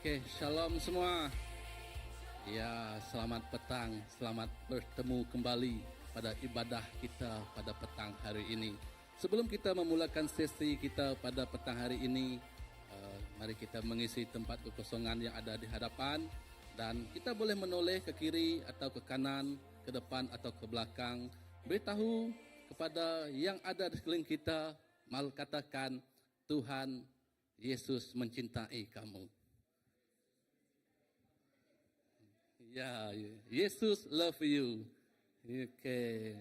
Oke, shalom semua. Ya, selamat petang, selamat bertemu kembali pada ibadah kita pada petang hari ini. Sebelum kita memulakan sesi kita pada petang hari ini, mari kita mengisi tempat kekosongan yang ada di hadapan. Dan kita boleh menoleh ke kiri atau ke kanan, ke depan atau ke belakang. Beritahu kepada yang ada di sekeliling kita, mal katakan, Tuhan Yesus mencintai kamu. Ya, Yesus love you. Oke.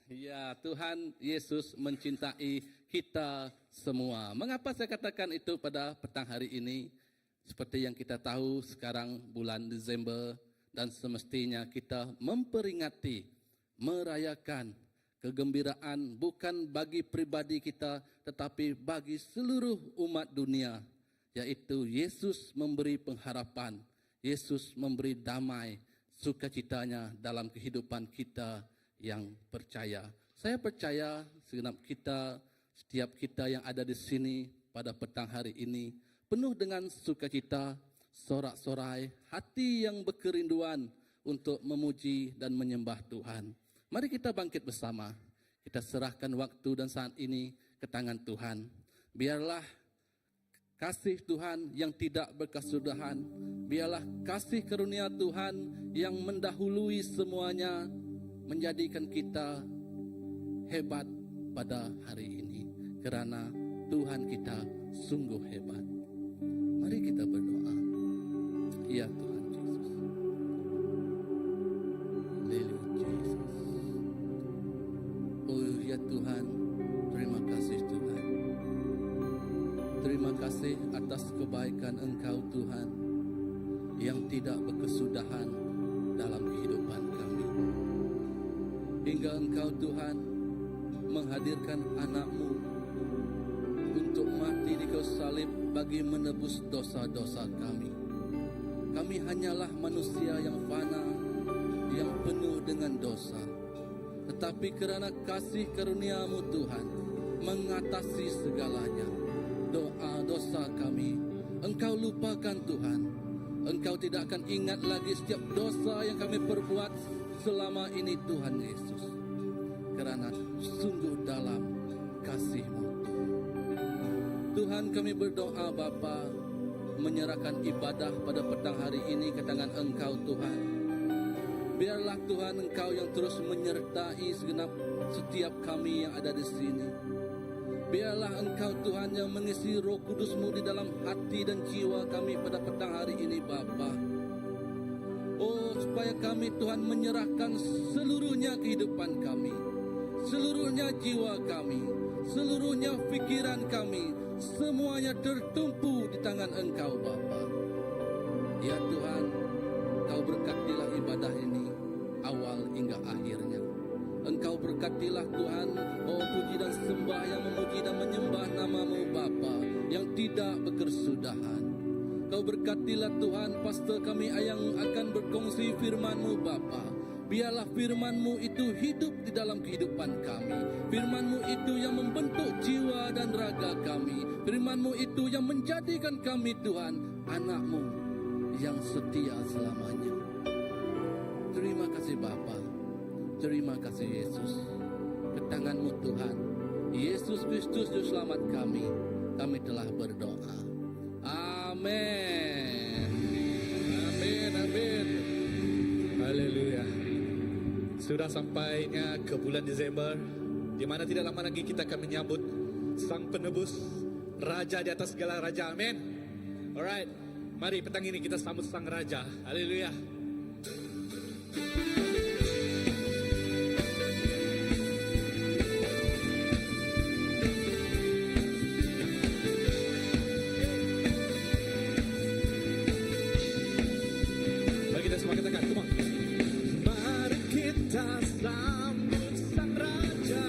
Ya, Tuhan Yesus mencintai kita semua. Mengapa saya katakan itu pada petang hari ini? Seperti yang kita tahu sekarang bulan Desember dan semestinya kita memperingati, merayakan kegembiraan bukan bagi pribadi kita tetapi bagi seluruh umat dunia, yaitu Yesus memberi pengharapan. Yesus memberi damai, sukacitanya dalam kehidupan kita yang percaya. Saya percaya segenap kita, setiap kita yang ada di sini pada petang hari ini, penuh dengan sukacita, sorak-sorai, hati yang berkerinduan untuk memuji dan menyembah Tuhan. Mari kita bangkit bersama, kita serahkan waktu dan saat ini ke tangan Tuhan. Biarlah kasih Tuhan yang tidak berkesudahan, biarlah kasih karunia Tuhan yang mendahului semuanya menjadikan kita hebat pada hari ini. Kerana Tuhan kita sungguh hebat. Mari kita berdoa. Ya Tuhan Yesus. Haleluya Yesus. Oh ya Tuhan, terima kasih Tuhan. Terima kasih atas kebaikan Engkau Tuhan yang tidak berkesudahan dalam kehidupan kami. Hingga Engkau Tuhan menghadirkan anak-Mu untuk mati di kayu salib bagi menebus dosa-dosa kami. Kami hanyalah manusia yang fana, yang penuh dengan dosa. Tetapi kerana kasih karunia-Mu Tuhan mengatasi segalanya, doa dosa kami Engkau lupakan Tuhan. Engkau tidak akan ingat lagi setiap dosa yang kami perbuat selama ini Tuhan Yesus. Kerana sungguh dalam kasih-Mu Tuhan, kami berdoa Bapa, menyerahkan ibadah pada petang hari ini ke tangan Engkau Tuhan. Biarlah Tuhan Engkau yang terus menyertai segenap setiap kami yang ada di sini. Biarlah Engkau Tuhan yang mengisi Roh Kudus-Mu di dalam hati dan jiwa kami pada petang hari ini Bapa. Oh, supaya kami Tuhan menyerahkan seluruhnya kehidupan kami, seluruhnya jiwa kami, seluruhnya pikiran kami, semuanya tertumpu di tangan Engkau Bapa. Ya Tuhan, Engkau berkatilah ibadah ini awal hingga akhirnya. Engkau berkatilah Tuhan, oh puji dan sembah yang memuji dan menyembah nama-Mu Bapa yang tidak berkesudahan. Kau berkatilah Tuhan pastor kami yang akan berkongsi firman-Mu Bapa. Biarlah firman-Mu itu hidup di dalam kehidupan kami. Firman-Mu itu yang membentuk jiwa dan raga kami. Firman-Mu itu yang menjadikan kami Tuhan anak-Mu yang setia selamanya. Terima kasih Bapa. Terima kasih Yesus. Ke tangan-Mu Tuhan Yesus Kristus Juru Selamat kami telah berdoa. Amin. Amin, amin. Haleluya. Sudah sampainya ke bulan Desember, di mana tidak lama lagi kita akan menyambut Sang Penebus, Raja di atas segala raja. Amin. Alright, mari petang ini kita sambut Sang Raja. Haleluya. Sambut Sang Raja,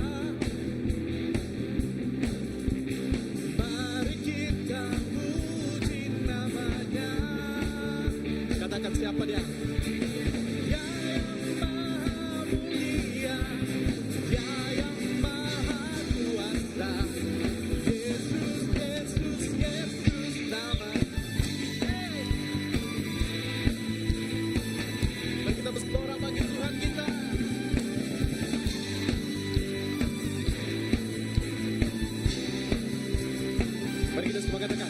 mari kita puji namanya. Katakan siapa dia? Ya yang maha mulia, ya yang maha kuasa, Yesus, Yesus, Yesus namanya. Semua katakan.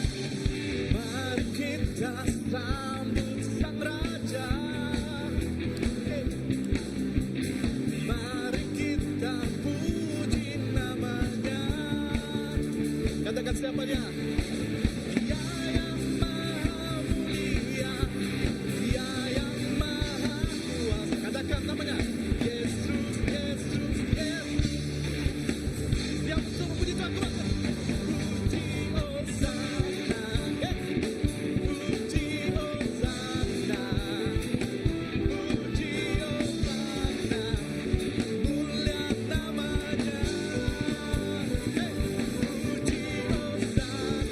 Mari kita sambut Sang Raja. Mari kita puji namanya. Katakan siapanya. Dia yang maha mulia, Dia yang maha kuasa. Katakan namanya. Yesus, Yesus, Yesus. Yang betul memuji Tuhan kuatkan. Puji Hosana, puji Hosana, puji Hosana, mulia namanya. Puji Hosana,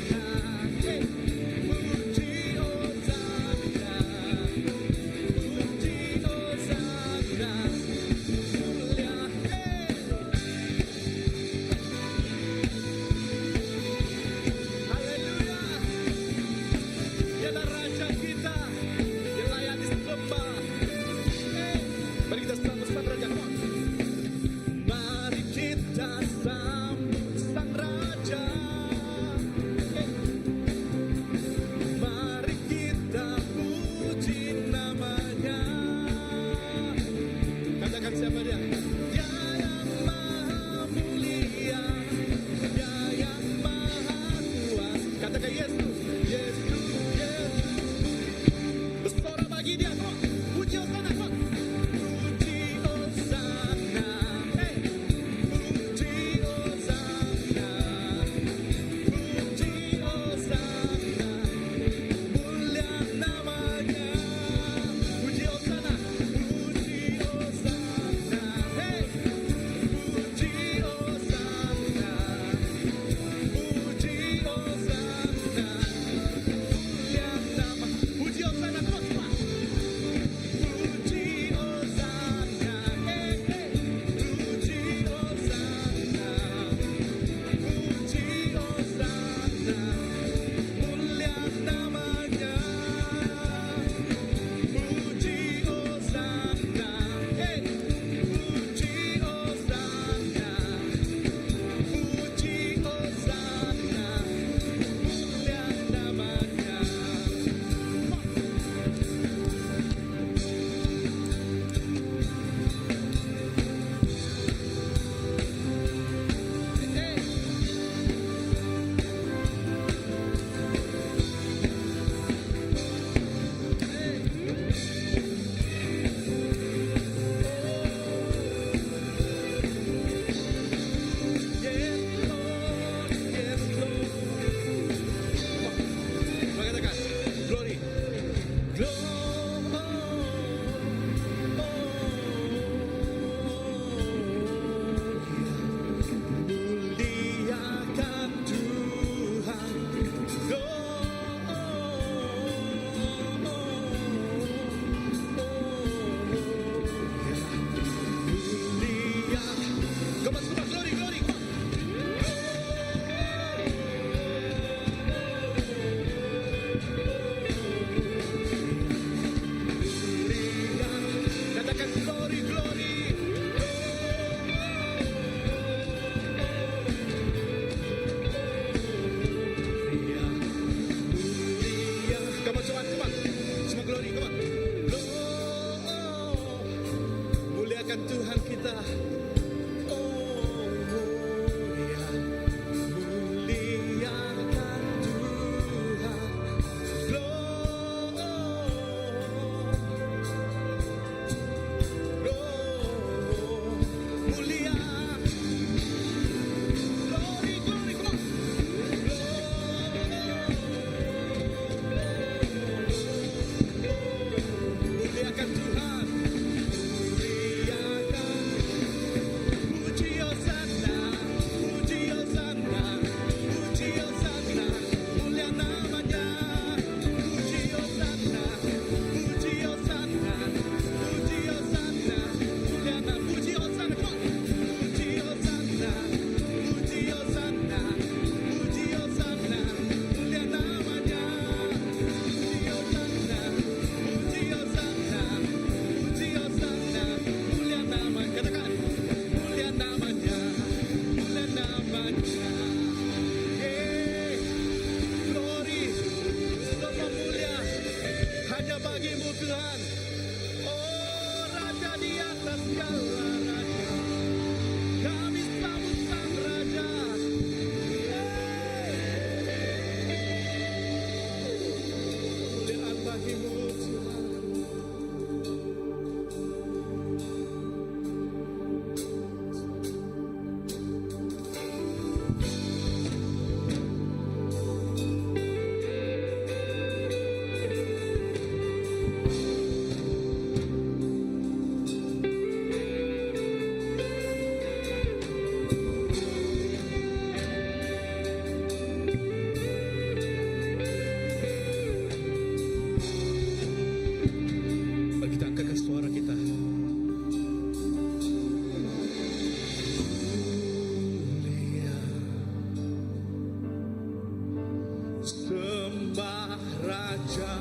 Raja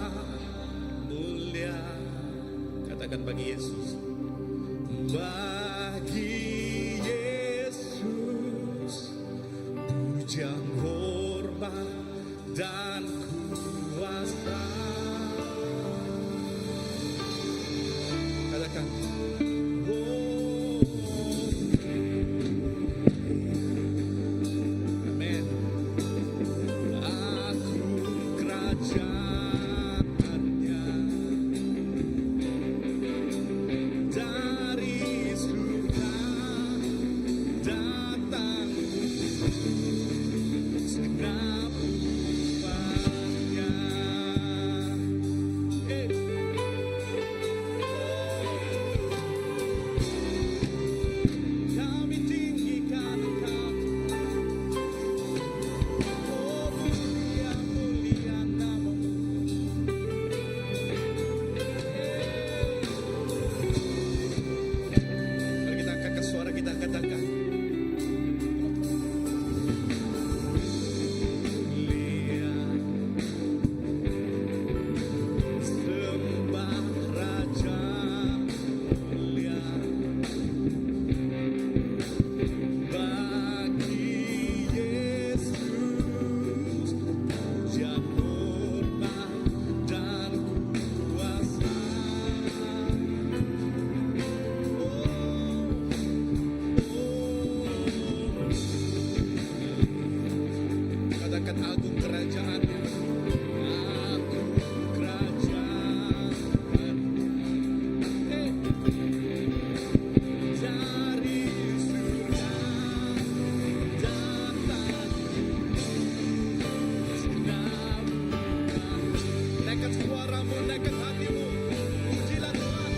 mulia. Katakan bagi Yesus. Bagi Yesus pujian, hormat dan kuasa. Katakan. Amin. Aku kerajaannya dari surga datang segenap umatnya. Kami tinggikan Engkau. Oh, mulia, mulia namamu. Mari kita angkat suara, kita katakan. Mulia, sembah Raja mulia. Bagi Yesus pujian, hormat dan kuasa. Katakan agung kerajaannya. Agung kerajaannya. Dari surga datang segenap umat. Naikkan suaramu, naikkan hatimu. Pujilah Tuhan.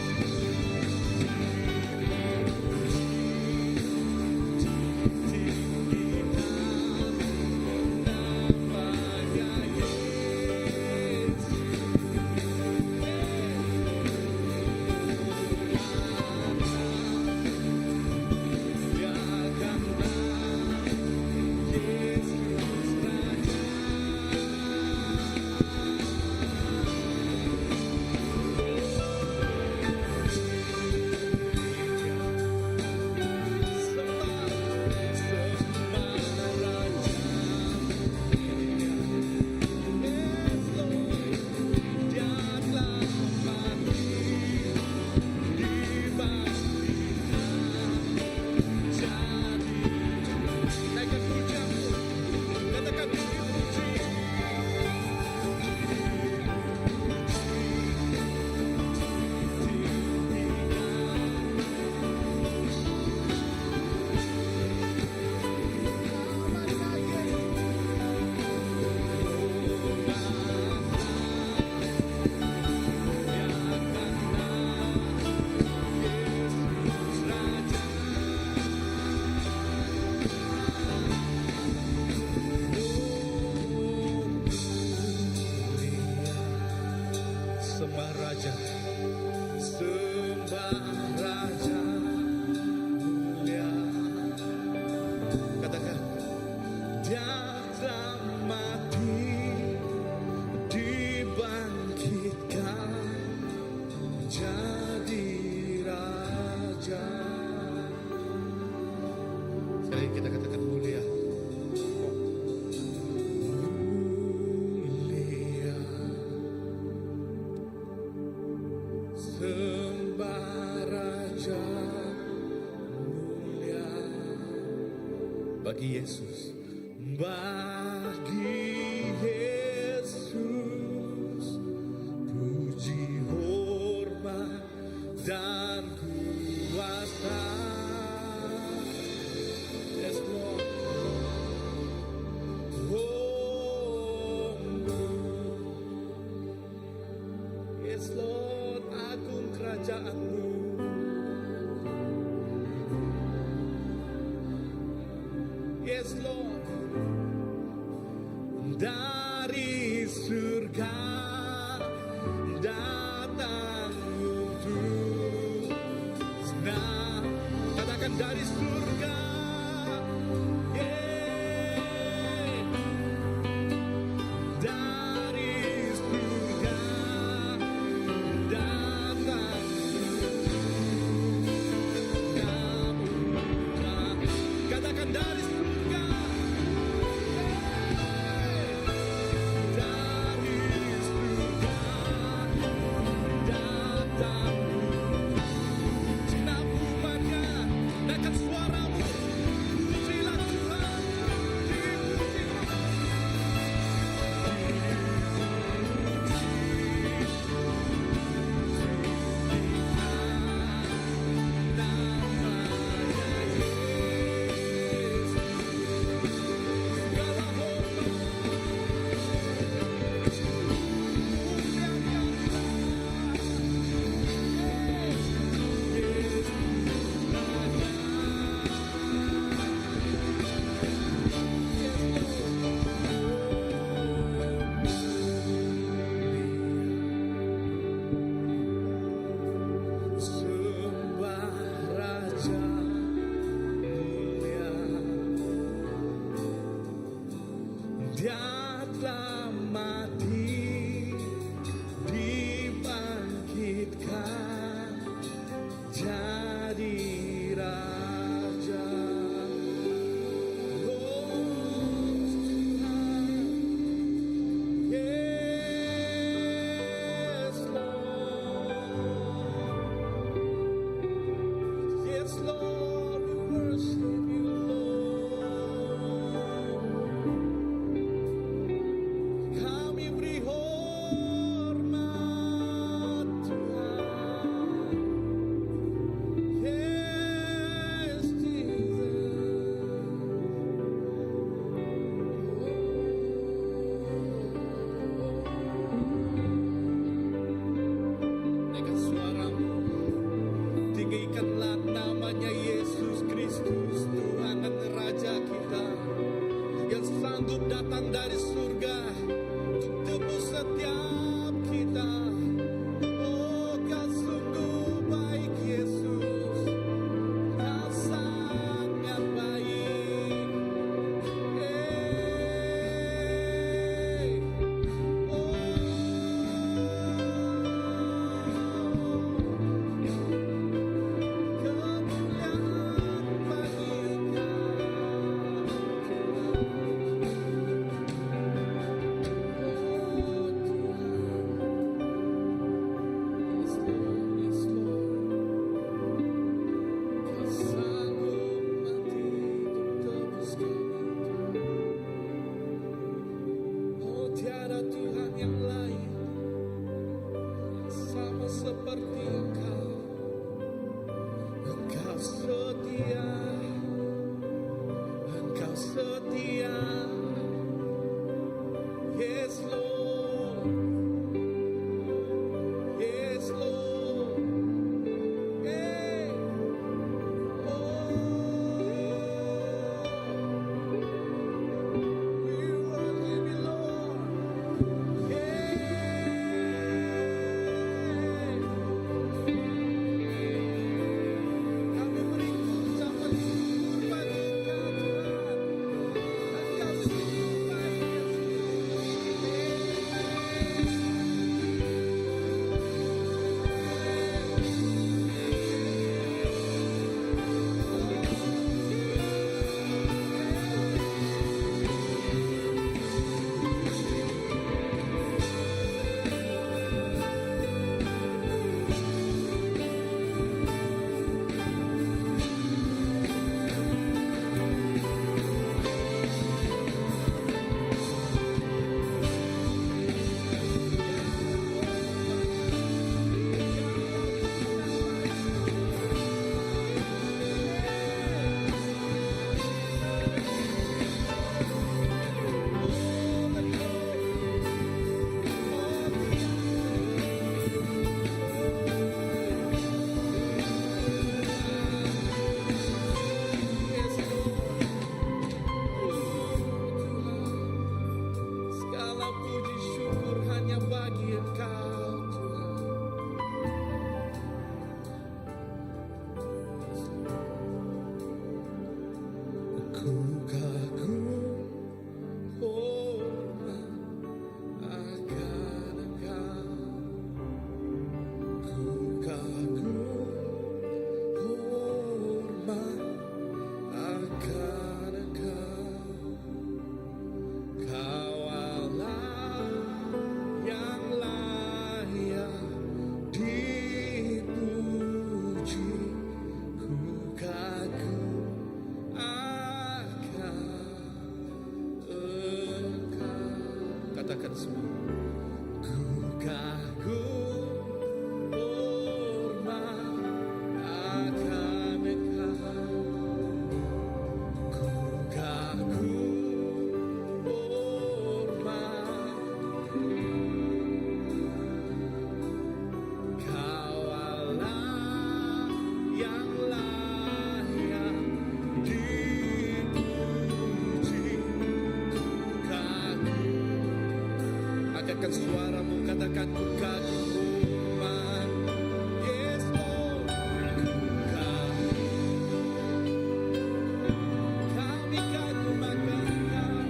Tinggikan namanya Yesus. Muliakanlah Yesus Raja. Sembah Raja, sembah Raja mulia. Katakan, Dia telah mati, dibangkitkan jadi Raja. Sekali kita katakan mulia. Mulia. Sembah Raja mulia. Bagi Yesus, bagi Yesus puji, hormat dan kuasa. Yes, Lord. Oh, yes, Lord, agung kerajaanmu. Yes, Lord. Dia telah mati, dibangkitkan jadi raja. Oh Tuhan, yes Lord, yes Lord, we worship you Lord. Kami beri hormat Tuhan. Yes, Dengan suaramu, tinggikanlah namanya Yesus Kristus, Tuhan dan Raja kita, yang sanggup datang dari surga untuk tebus setiap kita. Oh, kau sungguh baik Yesus, kau sangat baik. kemuliaan bagi Oh, tiada Tuhan yang lain sama seperti Engkau. Engkau setia, Engkau setia. Yes Lord, yes Lord. Hey, oh, we worship you Lord. Kami beri ucapan syukur bagi Engkau Tuhan. Engkau sungguh baik Segala puji syukur hanya bagi Engkau Tuhan. Ku kagum hormat akan Engkau. Ku kagum hormat akan Engkau. Kau Allah yang layak dipuji. Ku kagum akan Engkau. Katakan semua. Ku kagum hormat akan Engkau. Ku kagum hormat. Kau Allah yang layak dipuji. Ku kagum. Angkatkan suaramu, katakan ku kagum hormat. Yes Lord, ku kagum. Kami kagum akan Engkau.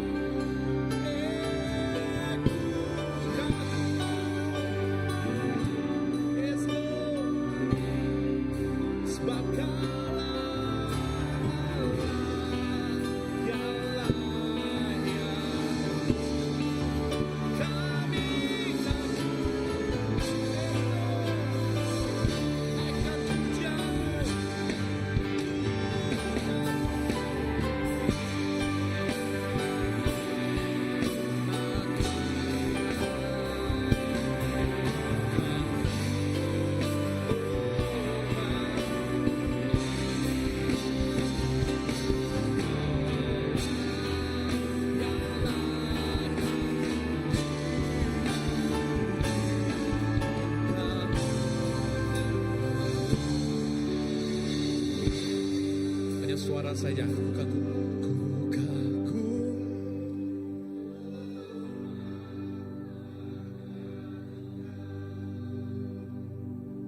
suara saja. Ku kagum. Ku kagum.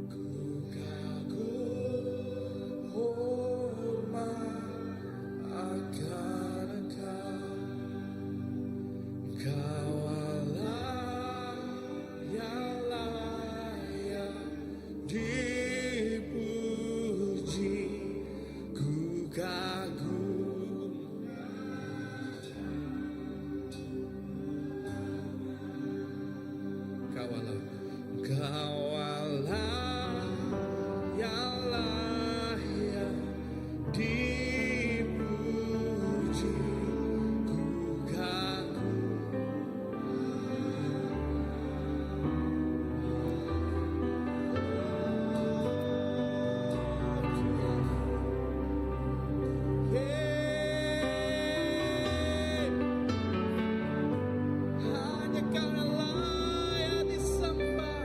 Ku kagum hormat akan Engkau. Engkau Allah yang layak dipuji. Ku kagum. Kau Allah. Engkau Allah yang layak dipuji. Ku kagum. Hanya Kau yang layak disembah.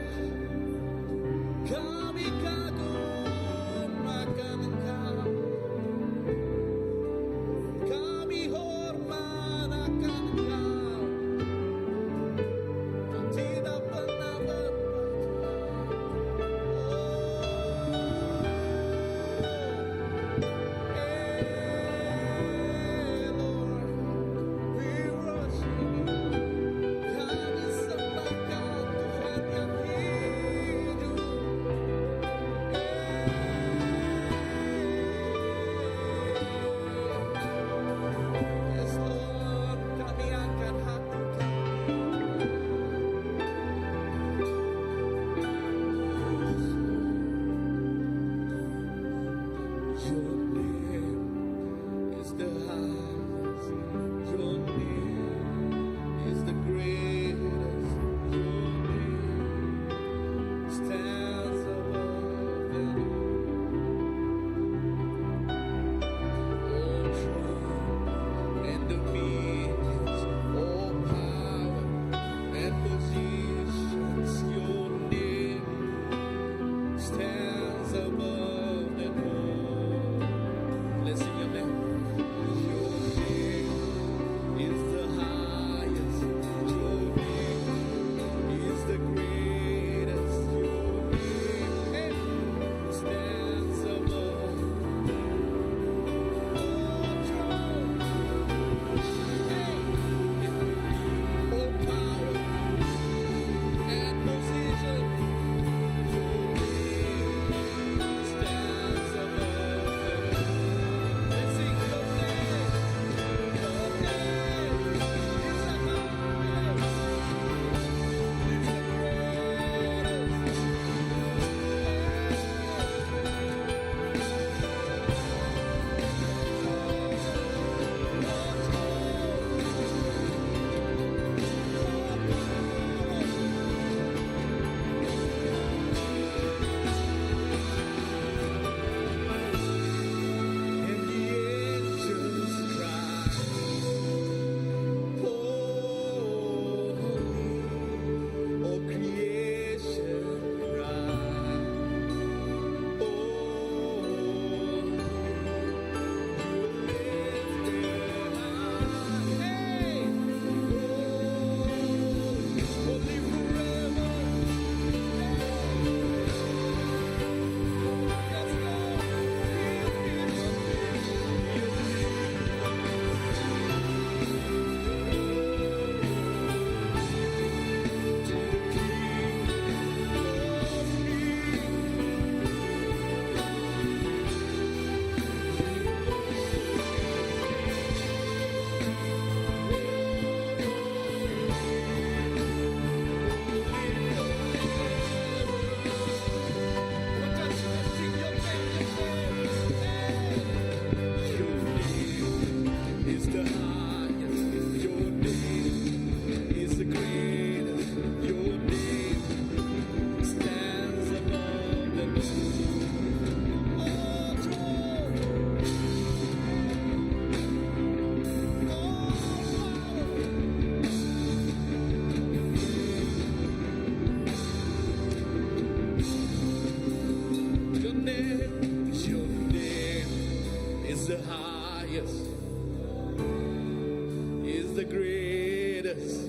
Jesus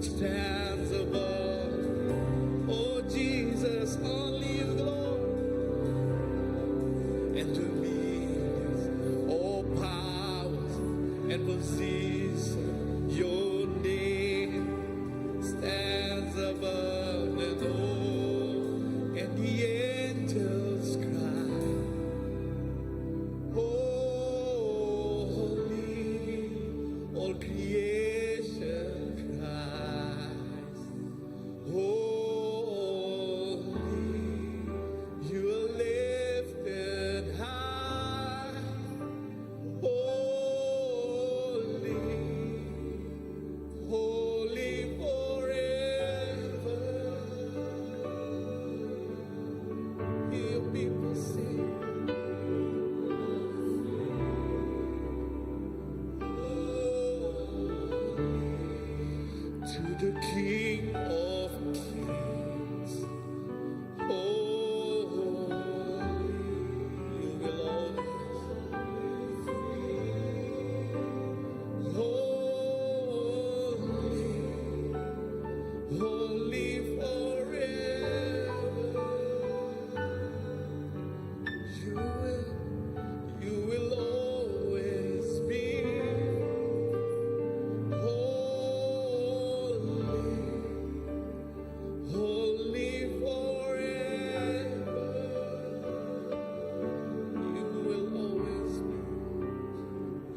stands above. Oh Jesus, only you, Lord, and dominions, all powers and position. Your name stands above them all, and the angels cry, holy, all creation cries, holy, you are lifted high, holy, holy forever. Hear people sing. To the King of Kings, holy, you will always, holy, holy forever. You will always be holy, holy forever.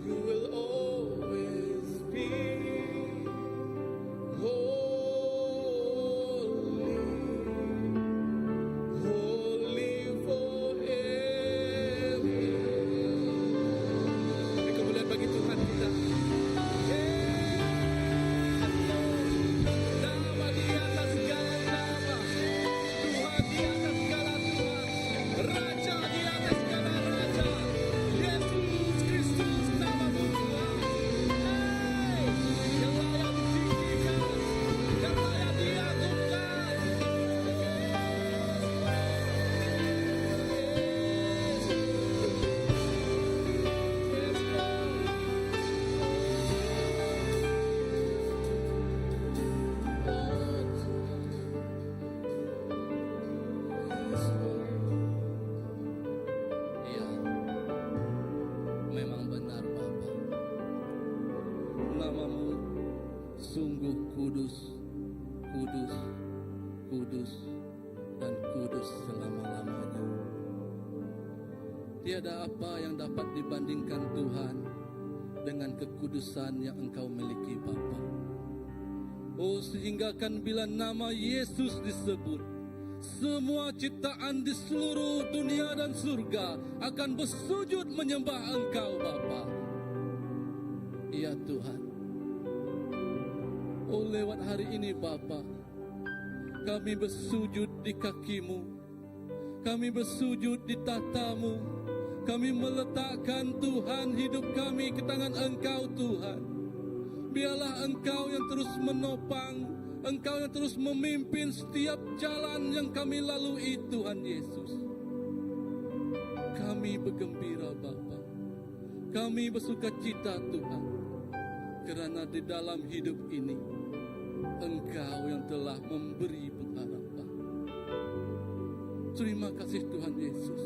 You will always be holy, holy forever. Beri kemuliaan bagi Tuhan kita. Nama di atas segala nama, Tuhan di atas segala Tuhan, Raja di atas segala Raja, Yesus Kristus namamu Tuhan. Yang layak ditinggikan, yang layak diagungkan. Yes, Lord. Ya, memang benar Bapa. Namamu sungguh kudus, kudus, kudus, dan kudus selama-lamanya. Tiada apa yang dapat dibandingkan Tuhan dengan kekudusan yang Engkau miliki Bapa. Oh, sehingga kan bila nama Yesus disebut, semua ciptaan di seluruh dunia dan surga akan bersujud menyembah Engkau Bapa. Ya Tuhan, oh lewat hari ini Bapa, kami bersujud di kaki-Mu, kami bersujud di tahta-Mu, kami meletakkan Tuhan hidup kami ke tangan Engkau Tuhan. Biarlah Engkau yang terus menopang, Engkau yang terus memimpin setiap jalan yang kami lalui Tuhan Yesus. Kami bergembira Bapa, kami bersukacita Tuhan, kerana di dalam hidup ini Engkau yang telah memberi pengharapan. Terima kasih Tuhan Yesus.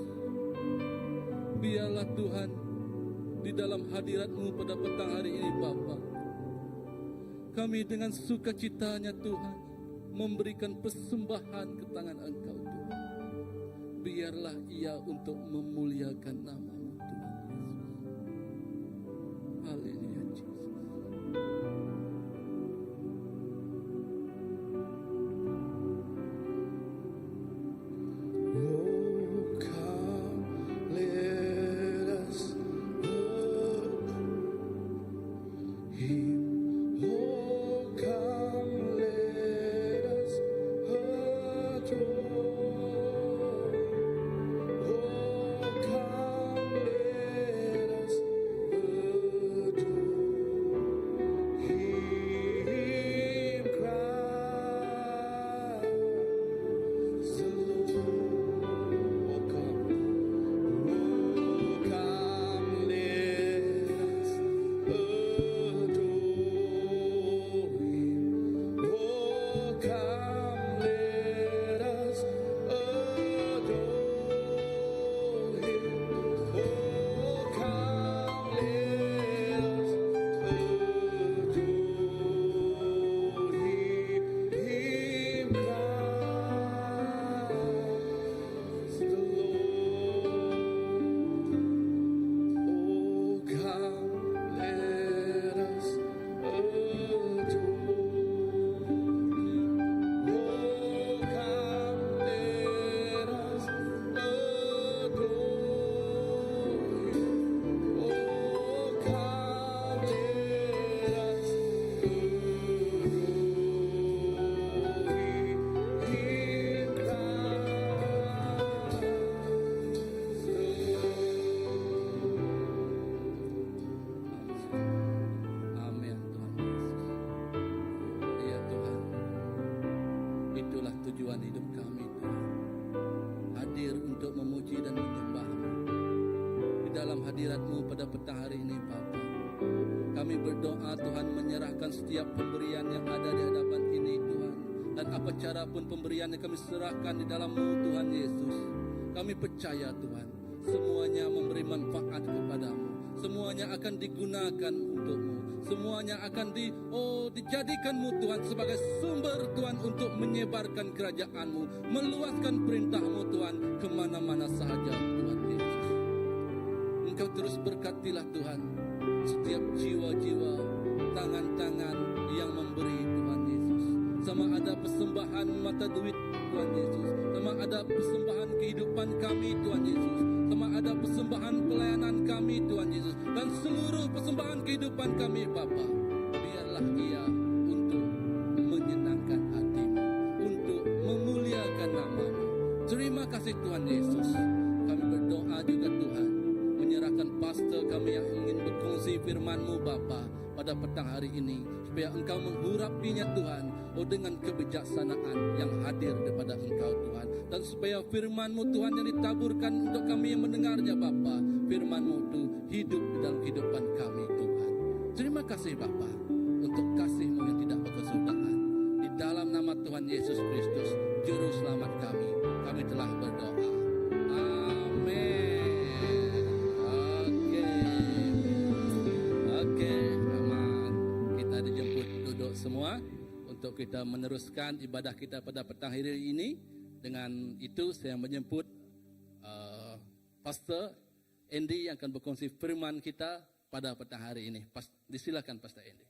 Biarlah Tuhan di dalam hadirat-Mu pada petang hari ini Bapa, kami dengan sukacitanya Tuhan memberikan persembahan ke tangan Engkau Tuhan. Biarlah ia untuk memuliakan nama-Mu Tuhan Yesus. Haleluya Jesus. Oh, come, let us adore Him. Oh, come, let us adore. Oh, come, let us adore Him. Christ the Lord. Oh, come, let us adore. menyerahkan setiap pemberian yang ada di hadapan ini Tuhan. Dan apa cara pun pemberian yang kami serahkan di dalam-Mu Tuhan Yesus, kami percaya Tuhan, semuanya memberi manfaat kepadamu. Semuanya akan digunakan untuk-Mu. Semuanya akan dijadikan-Mu Tuhan sebagai sumber Tuhan untuk menyebarkan kerajaan-Mu, meluaskan perintah-Mu Tuhan kemana-mana sahaja Tuhan Yesus. Engkau terus berkatilah Tuhan setiap jiwa-jiwa, tangan-tangan yang memberi Tuhan Yesus. Sama ada persembahan mata duit Tuhan Yesus, sama ada persembahan kehidupan kami Tuhan Yesus, sama ada persembahan pelayanan kami Tuhan Yesus, dan seluruh persembahan kehidupan kami Bapa, biarlah ia untuk menyenangkan hati-Mu, untuk memuliakan nama-Mu. Terima kasih Tuhan Yesus. Kami berdoa juga Tuhan, menyerahkan pastor kami yang ingin berkongsi firman-Mu Bapa pada petang hari ini, supaya Engkau menghurapinya Tuhan, dengan kebijaksanaan yang hadir daripada Engkau Tuhan, dan supaya firman-Mu Tuhan yang ditaburkan untuk kami yang mendengarnya Bapa, firman-Mu itu hidup di dalam kehidupan kami Tuhan. Terima kasih Bapa untuk kasih-Mu yang tidak berkesudahan. Di dalam nama Tuhan Yesus Kristus, Juru Selamat kami telah berdoa. Amin. Oke, aman. Kita dijemput duduk semua untuk kita meneruskan ibadah kita pada petang hari ini. Dengan itu saya menjemput Pastor Andy yang akan berkongsi firman kita pada petang hari ini. Disilakan Pastor Andy.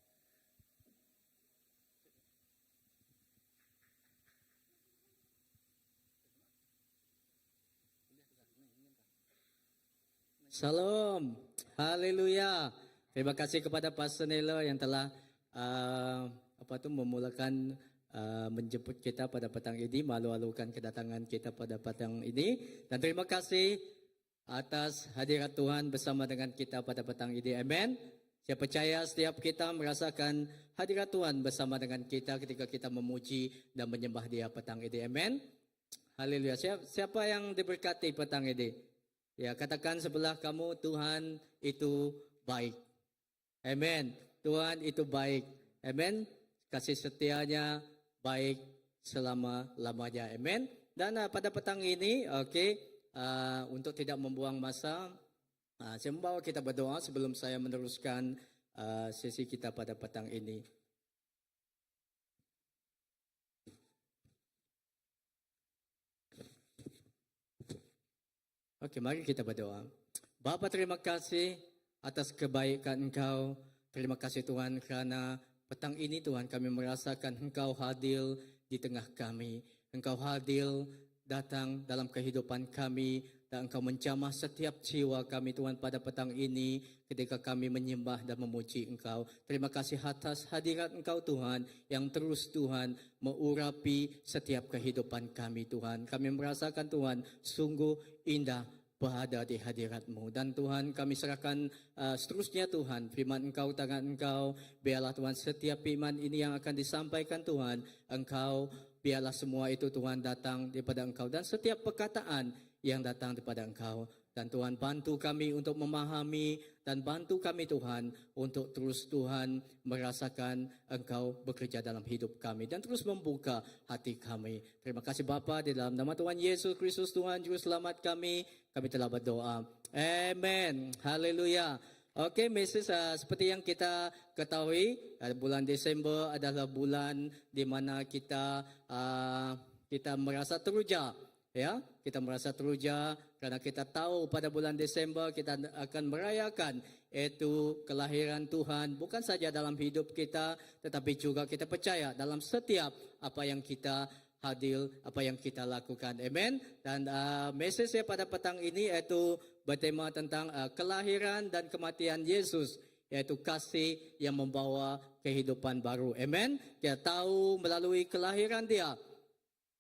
Shalom, haleluya. Terima kasih kepada Pastor Nelo yang telah memulakan menjemput kita pada petang ini, malu-alukan kedatangan kita pada petang ini. Dan terima kasih atas hadirat Tuhan bersama dengan kita pada petang ini. Amin. Saya percaya setiap kita merasakan hadirat Tuhan bersama dengan kita ketika kita memuji dan menyembah Dia petang ini. Amin. Haleluya. Siapa yang diberkati petang ini? Ya, katakan sebelah kamu, Tuhan itu baik. Amin. Tuhan itu baik. Amin. Kasih setianya baik selama-lamanya. Amin. Dan pada petang ini, untuk tidak membuang masa, saya membawa kita berdoa sebelum saya meneruskan sesi kita pada petang ini. Oke, mari kita berdoa. Bapa, terima kasih atas kebaikan Engkau. Terima kasih Tuhan karena petang ini Tuhan kami merasakan Engkau hadir di tengah kami. Engkau hadir datang dalam kehidupan kami dan Engkau menjamah setiap jiwa kami Tuhan pada petang ini ketika kami menyembah dan memuji Engkau. Terima kasih atas hadirat Engkau Tuhan yang terus Tuhan mengurapi setiap kehidupan kami Tuhan. Kami merasakan Tuhan sungguh indah berada di hadirat-Mu. Dan Tuhan kami serahkan seterusnya Tuhan firman Engkau, tangan Engkau. Biarlah Tuhan setiap firman ini yang akan disampaikan Tuhan, Engkau biarlah semua itu Tuhan datang daripada Engkau. Dan setiap perkataan yang datang daripada Engkau. Dan Tuhan bantu kami untuk memahami dan bantu kami Tuhan untuk terus Tuhan merasakan Engkau bekerja dalam hidup kami dan terus membuka hati kami. Terima kasih Bapa, di dalam nama Tuhan Yesus Kristus Tuhan Juru Selamat kami telah berdoa. Amen. Haleluya. Oke, message seperti yang kita ketahui, bulan Desember adalah bulan di mana kita merasa teruja. Ya, kita merasa teruja karena kita tahu pada bulan Desember kita akan merayakan itu kelahiran Tuhan bukan saja dalam hidup kita, tetapi juga kita percaya dalam setiap apa yang kita hadir, apa yang kita lakukan. Amen. Dan message saya pada petang ini yaitu bertema tentang kelahiran dan kematian Yesus, yaitu kasih yang membawa kehidupan baru. Amen. Kita tahu melalui kelahiran Dia,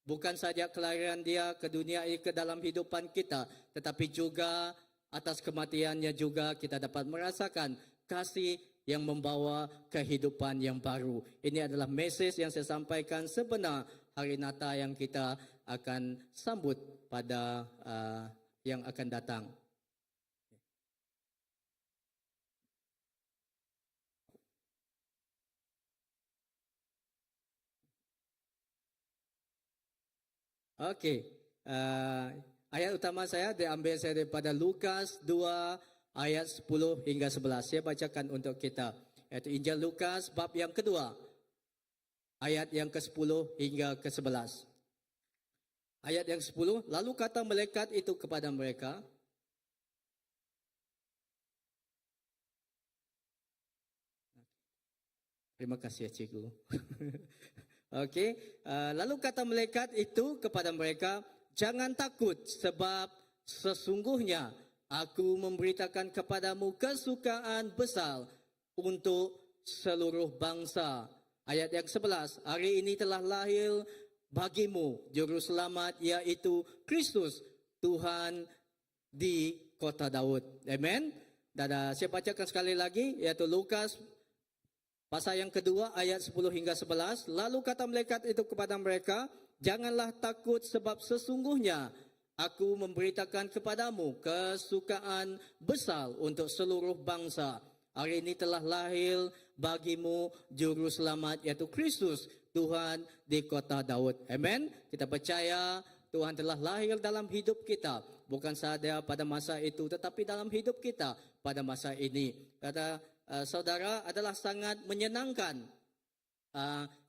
bukan saja kelahiran Dia ke dunia ini ke dalam hidupan kita, tetapi juga atas kematiannya juga kita dapat merasakan kasih yang membawa kehidupan yang baru. Ini adalah message yang saya sampaikan sebenar hari Natal yang kita akan sambut pada yang akan datang. Okey. Ayat utama saya diambil saya daripada Lukas 2 ayat 10 hingga 11. Saya bacakan untuk kita. Iaitu Injil Lukas bab yang kedua. Ayat yang ke-10 hingga ke-11. Ayat yang 10, lalu kata malaikat itu kepada mereka, terima kasih ya cikgu. Okey, lalu kata malaikat itu kepada mereka, jangan takut sebab sesungguhnya aku memberitakan kepadamu kesukaan besar untuk seluruh bangsa. Ayat yang 11, hari ini telah lahir bagimu juru selamat yaitu Kristus Tuhan di kota Daud. Amen. Dan saya bacakan sekali lagi yaitu Lukas pasal yang kedua ayat 10 hingga 11. Lalu kata malaikat itu kepada mereka, janganlah takut sebab sesungguhnya aku memberitakan kepadamu kesukaan besar untuk seluruh bangsa. Hari ini telah lahir bagimu juru selamat yaitu Kristus Tuhan di kota Daud. Amen. Kita percaya Tuhan telah lahir dalam hidup kita. Bukan sahaja pada masa itu tetapi dalam hidup kita pada masa ini. Kata saudara adalah sangat menyenangkan.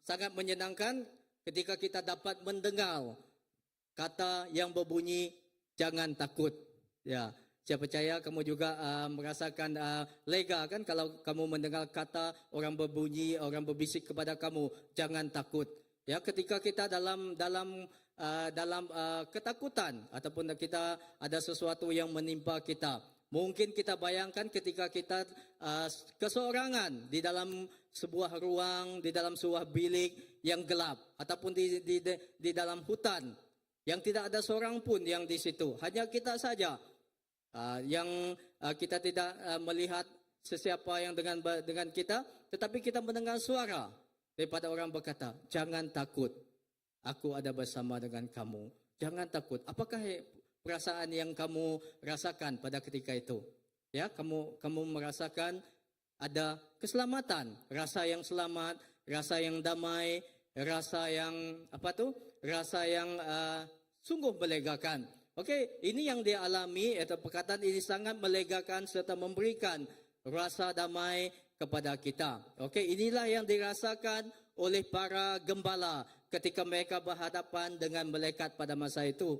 Sangat menyenangkan ketika kita dapat mendengar kata yang berbunyi jangan takut. Ya. Saya percaya kamu juga merasakan lega kan kalau kamu mendengar kata orang berbunyi, orang berbisik kepada kamu, jangan takut. Ya, ketika kita dalam ketakutan ataupun kita ada sesuatu yang menimpa kita, mungkin kita bayangkan ketika kita keseorangan di dalam sebuah ruang, di dalam sebuah bilik yang gelap ataupun di dalam hutan yang tidak ada seorang pun yang di situ, hanya kita saja. Yang kita tidak melihat sesiapa yang dengan kita, tetapi kita mendengar suara daripada orang berkata, jangan takut, aku ada bersama dengan kamu. Jangan takut. Apakah perasaan yang kamu rasakan pada ketika itu? Ya, kamu merasakan ada keselamatan, rasa yang selamat, rasa yang damai, rasa yang rasa yang sungguh melegakan. Okey, ini yang dia alami atau perkataan ini sangat melegakan serta memberikan rasa damai kepada kita. Okey, inilah yang dirasakan oleh para gembala ketika mereka berhadapan dengan malaikat pada masa itu.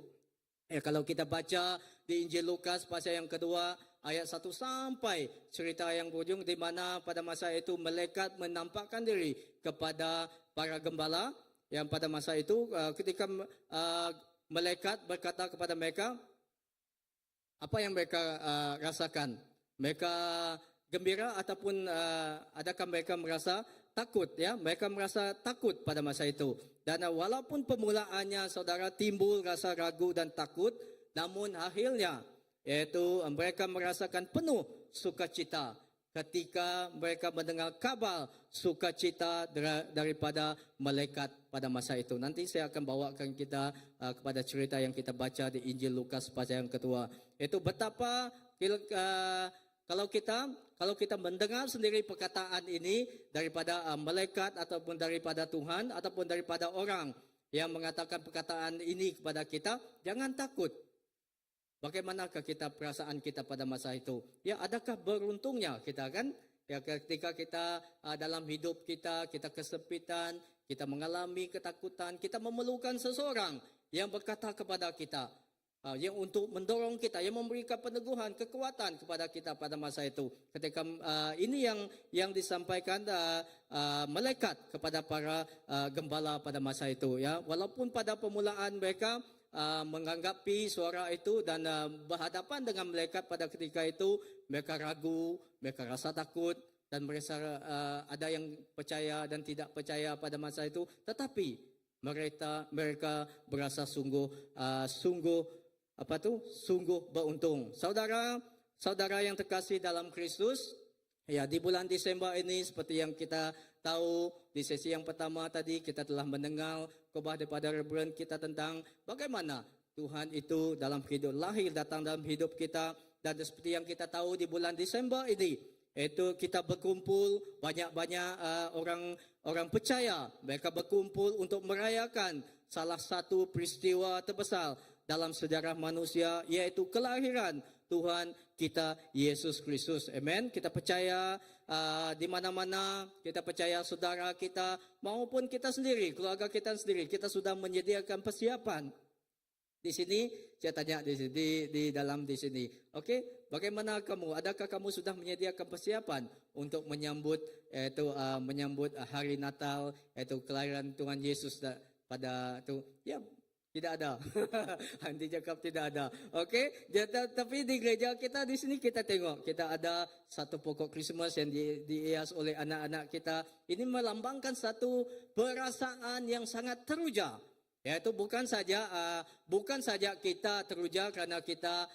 Kalau kita baca di Injil Lukas pasal yang kedua ayat 1 sampai cerita yang berujung di mana pada masa itu malaikat menampakkan diri kepada para gembala yang pada masa itu ketika malaikat berkata kepada mereka, apa yang mereka rasakan? Mereka gembira ataupun adakah mereka merasa takut? Ya, mereka merasa takut pada masa itu. Dan walaupun permulaannya saudara timbul rasa ragu dan takut, namun akhirnya yaitu mereka merasakan penuh sukacita ketika mereka mendengar kabar sukacita daripada malaikat pada masa itu. Nanti saya akan bawakan kita kepada cerita yang kita baca di Injil Lukas pasal yang kedua. Itu betapa kalau kita mendengar sendiri perkataan ini daripada malaikat ataupun daripada Tuhan ataupun daripada orang yang mengatakan perkataan ini kepada kita, jangan takut. Bagaimanakah perasaan kita pada masa itu? Ya, adakah beruntungnya kita kan? Ya, ketika kita dalam hidup kita kesepitan, kita mengalami ketakutan, kita memerlukan seseorang yang berkata kepada kita, yang untuk mendorong kita, yang memberikan peneguhan, kekuatan kepada kita pada masa itu. Ketika ini yang disampaikan malaikat kepada para gembala pada masa itu. Ya, walaupun pada permulaan mereka menganggapi suara itu dan berhadapan dengan malaikat pada ketika itu, mereka ragu, mereka rasa takut dan mereka ada yang percaya dan tidak percaya pada masa itu. Tetapi mereka berasa sungguh beruntung. Saudara yang terkasih dalam Kristus, ya, di bulan Desember ini seperti yang kita tahu di sesi yang pertama tadi kita telah mendengar khotbah daripada Reverend kita tentang bagaimana Tuhan itu dalam hidup lahir datang dalam hidup kita, dan seperti yang kita tahu di bulan Desember ini Itu kita berkumpul banyak-banyak orang percaya. Mereka berkumpul untuk merayakan salah satu peristiwa terbesar dalam sejarah manusia, yaitu kelahiran Tuhan kita Yesus Kristus. Amen. Kita percaya di mana-mana, kita percaya saudara kita maupun kita sendiri, keluarga kita sendiri, kita sudah menyediakan persiapan. Di sini saya tanya di dalam di sini. Okey, bagaimana kamu? Adakah kamu sudah menyediakan persiapan untuk menyambut menyambut hari Natal, yaitu kelahiran Tuhan Yesus pada tu? Ya, tidak ada. Nanti cakap tidak ada. Okey, tapi di gereja kita di sini kita tengok kita ada satu pokok Christmas yang dihias oleh anak-anak kita. Ini melambangkan satu perasaan yang sangat teruja. Yaitu bukan saja kita teruja kerana kita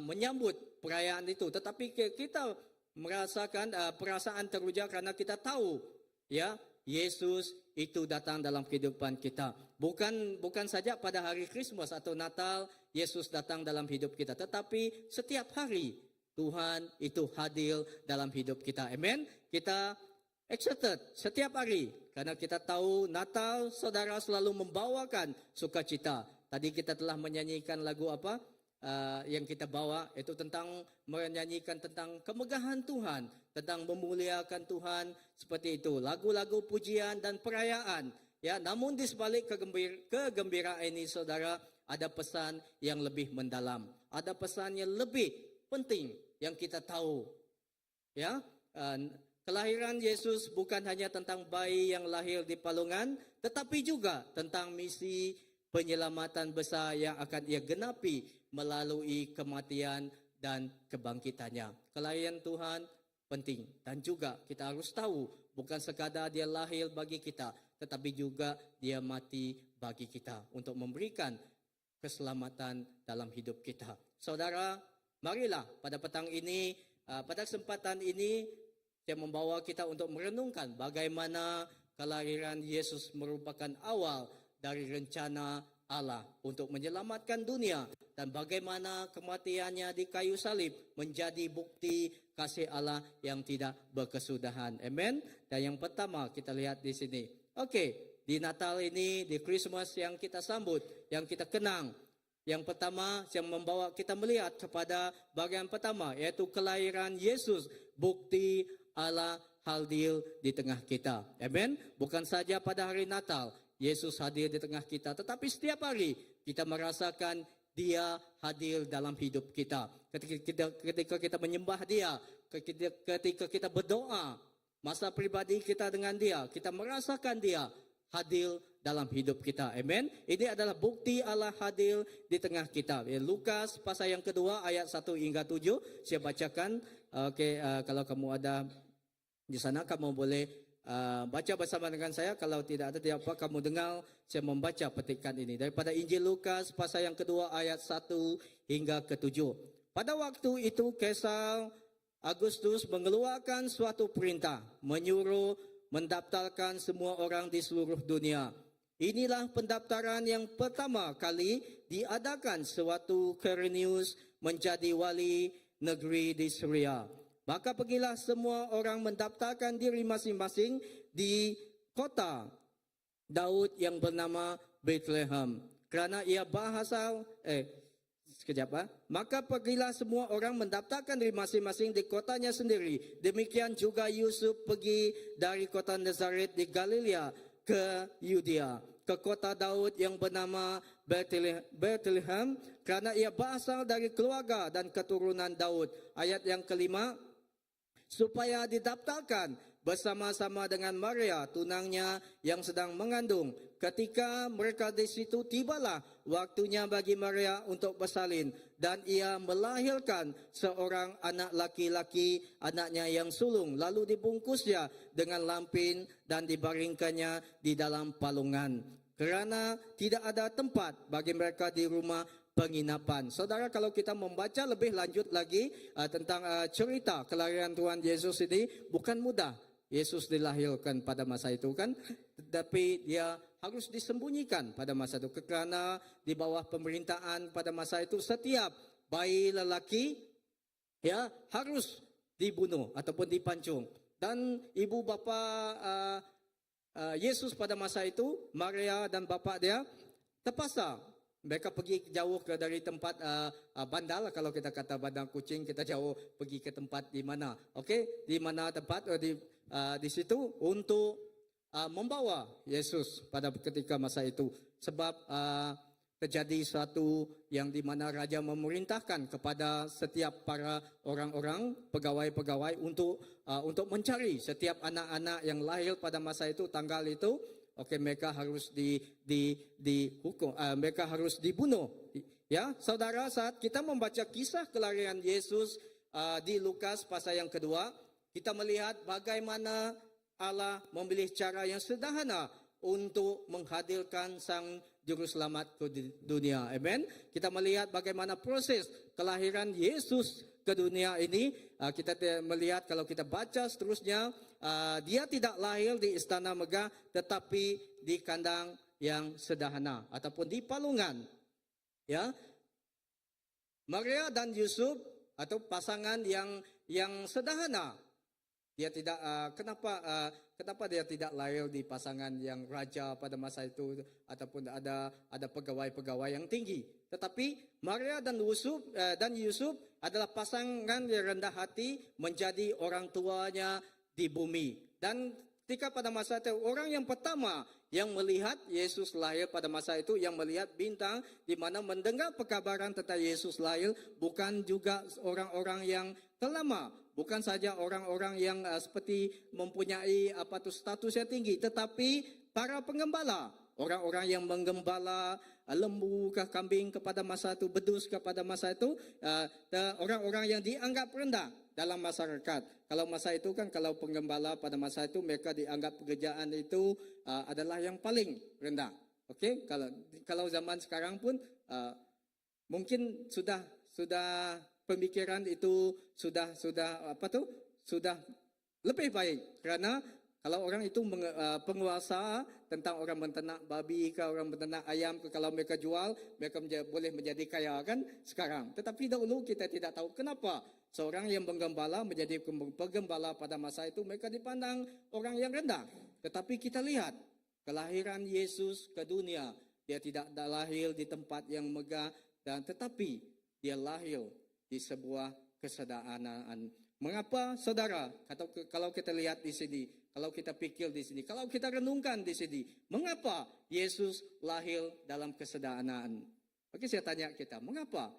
menyambut perayaan itu, tetapi kita merasakan perasaan teruja kerana kita tahu, ya, Yesus itu datang dalam kehidupan kita. Bukan saja pada hari Christmas atau Natal Yesus datang dalam hidup kita, tetapi setiap hari Tuhan itu hadir dalam hidup kita. Amen. Kita excited setiap hari karena kita tahu Natal saudara selalu membawakan sukacita. Tadi kita telah menyanyikan lagu apa yang kita bawa, itu tentang menyanyikan tentang kemegahan Tuhan, tentang memuliakan Tuhan, seperti itu. Lagu-lagu pujian dan perayaan. Ya, namun di sebalik kegembiraan ini saudara, ada pesan yang lebih mendalam. Ada pesan yang lebih penting yang kita tahu. Ya, kelahiran Yesus bukan hanya tentang bayi yang lahir di palungan, tetapi juga tentang misi penyelamatan besar yang akan ia genapi melalui kematian dan kebangkitannya. Kelahiran Tuhan penting dan juga kita harus tahu bukan sekadar dia lahir bagi kita, tetapi juga dia mati bagi kita untuk memberikan keselamatan dalam hidup kita. Saudara, marilah pada petang ini, pada kesempatan ini, saya membawa kita untuk merenungkan bagaimana kelahiran Yesus merupakan awal dari rencana Allah untuk menyelamatkan dunia dan bagaimana kematiannya di kayu salib menjadi bukti kasih Allah yang tidak berkesudahan. Amen. Dan yang pertama kita lihat di sini. Okey, di Natal ini, di Christmas yang kita sambut, yang kita kenang, yang pertama yang membawa kita melihat kepada bagian pertama, yaitu kelahiran Yesus, bukti Allah hadir di tengah kita. Amen. Bukan saja pada hari Natal Yesus hadir di tengah kita, tetapi setiap hari kita merasakan dia hadir dalam hidup kita. Ketika kita menyembah dia, ketika kita berdoa, masa pribadi kita dengan dia, kita merasakan dia hadir dalam hidup kita. Amen. Ini adalah bukti Allah hadir di tengah kita. Lukas pasal yang kedua ayat 1 hingga 7. Saya bacakan. Okey, kalau kamu ada di sana, kamu boleh baca bersama dengan saya. Kalau tidak ada, tidak apa, kamu dengar saya membaca petikan ini daripada Injil Lukas pasal yang kedua ayat 1 hingga ke-7. Pada waktu itu Kaisar Agustus mengeluarkan suatu perintah menyuruh mendaftarkan semua orang di seluruh dunia. Inilah pendaftaran yang pertama kali diadakan sewaktu Quirinius menjadi wali negeri di Syria. Maka pergilah semua orang mendaftarkan diri masing-masing di kota Daud yang bernama Bethlehem. Kerana ia berasal Maka pergilah semua orang mendaftarkan diri masing-masing di kotanya sendiri. Demikian juga Yusuf pergi dari kota Nazaret di Galilea ke Yudea, ke kota Daud yang bernama Bethlehem, kerana ia berasal dari keluarga dan keturunan Daud. Ayat yang kelima, supaya didaftarkan bersama-sama dengan Maria, tunangnya yang sedang mengandung. Ketika mereka di situ, tibalah waktunya bagi Maria untuk bersalin, dan ia melahirkan seorang anak laki-laki, anaknya yang sulung. Lalu dibungkusnya dengan lampin dan dibaringkannya di dalam palungan, kerana tidak ada tempat bagi mereka di rumah penginapan. Saudara, kalau kita membaca lebih lanjut lagi tentang cerita kelahiran Tuhan Yesus ini, bukan mudah. Yesus dilahirkan pada masa itu kan, tetapi dia harus disembunyikan pada masa itu, kerana di bawah pemerintahan pada masa itu setiap bayi lelaki ya harus dibunuh ataupun dipancung. Dan ibu bapa Yesus pada masa itu, Maria dan bapa dia, terpaksa mereka pergi jauh dari tempat bandar. Kalau kita kata bandar kucing, kita jauh pergi ke tempat di mana, okey, di mana tempat di situ untuk membawa Yesus pada ketika masa itu. Sebab terjadi suatu yang di mana raja memerintahkan kepada setiap para orang-orang pegawai-pegawai untuk mencari setiap anak-anak yang lahir pada masa itu, tanggal itu, okey, mereka harus dihukum, mereka harus dibunuh. Ya, saudara, saat kita membaca kisah kelahiran Yesus di Lukas pasal yang kedua, kita melihat bagaimana Allah memilih cara yang sederhana untuk menghadirkan Sang Juru Selamat ke dunia. Amen. Kita melihat bagaimana proses kelahiran Yesus ke dunia ini. Kita melihat kalau kita baca seterusnya, dia tidak lahir di istana megah, tetapi di kandang yang sederhana ataupun di palungan. Ya, Maria dan Yusuf atau pasangan yang sederhana. Dia tidak kenapa dia tidak lahir di pasangan yang raja pada masa itu ataupun ada pegawai-pegawai yang tinggi. Tetapi Maria dan Yusuf adalah pasangan yang rendah hati menjadi orang tuanya di bumi. Dan ketika pada masa itu orang yang pertama yang melihat Yesus lahir pada masa itu, yang melihat bintang di mana mendengar perkabaran tentang Yesus lahir, bukan juga orang-orang yang terlama, bukan saja orang-orang yang seperti mempunyai status yang tinggi, tetapi para penggembala, orang-orang yang menggembala lembu ke kambing kepada masa itu, bedus kepada masa itu, orang-orang yang dianggap rendah dalam masyarakat. Kalau masa itu kan, kalau penggembala pada masa itu, mereka dianggap pekerjaan itu adalah yang paling rendah. Okey, kalau zaman sekarang pun mungkin sudah pemikiran itu sudah lebih baik, kerana kalau orang itu penguasa tentang orang menternak babi ke, orang menternak ayam ke, kalau mereka jual, mereka boleh menjadi kaya kan sekarang. Tetapi dahulu kita tidak tahu kenapa seorang yang penggembala menjadi penggembala pada masa itu, mereka dipandang orang yang rendah. Tetapi kita lihat kelahiran Yesus ke dunia, dia tidak lahir di tempat yang megah, dan tetapi dia lahir di sebuah kesederhanaan. Mengapa, saudara? Kalau kita lihat di sini, kalau kita pikir di sini, kalau kita renungkan di sini, mengapa Yesus lahir dalam kesederhanaan? Oke, saya tanya kita, mengapa?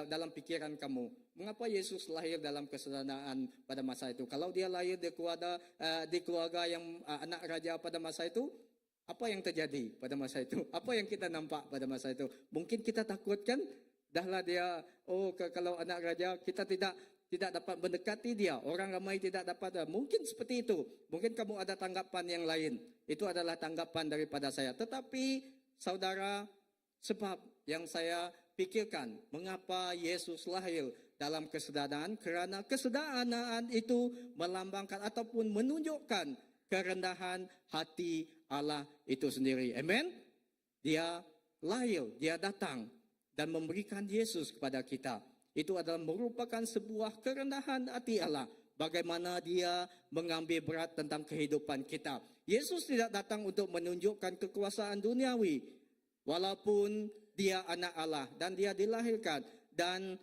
Dalam pikiran kamu, mengapa Yesus lahir dalam kesederhanaan pada masa itu? Kalau dia lahir di keluarga yang anak raja pada masa itu, apa yang terjadi pada masa itu? Apa yang kita nampak pada masa itu? Mungkin kita takut kan? Dahlah dia, kalau anak raja, kita tidak dapat mendekati dia. Orang ramai tidak dapat. Mungkin seperti itu. Mungkin kamu ada tanggapan yang lain. Itu adalah tanggapan daripada saya. Tetapi saudara, sebab yang saya pikirkan, mengapa Yesus lahir dalam kesederhanaan? Kerana kesederhanaan itu melambangkan ataupun menunjukkan kerendahan hati Allah itu sendiri. Amen. Dia lahir, dia datang dan memberikan Yesus kepada kita. Itu adalah merupakan sebuah kerendahan hati Allah. Bagaimana dia mengambil berat tentang kehidupan kita. Yesus tidak datang untuk menunjukkan kekuasaan duniawi. Walaupun dia anak Allah dan dia dilahirkan dan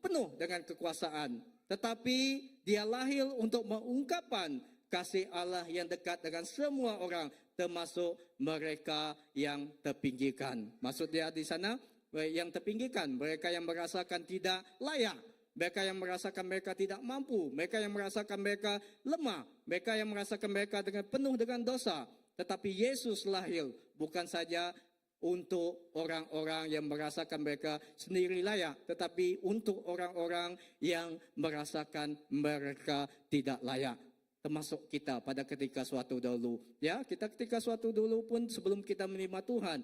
penuh dengan kekuasaan. Tetapi dia lahir untuk mengungkapkan kasih Allah yang dekat dengan semua orang, termasuk mereka yang terpinggirkan. Maksud dia di sana, yang terpinggirkan, mereka yang merasakan tidak layak, mereka yang merasakan mereka tidak mampu, mereka yang merasakan mereka lemah, mereka yang merasakan mereka penuh dengan dosa. Tetapi Yesus lahir bukan saja untuk orang-orang yang merasakan mereka sendiri layak, tetapi untuk orang-orang yang merasakan mereka tidak layak. Termasuk kita pada ketika suatu dahulu. Ya, kita ketika suatu dahulu pun sebelum kita menerima Tuhan,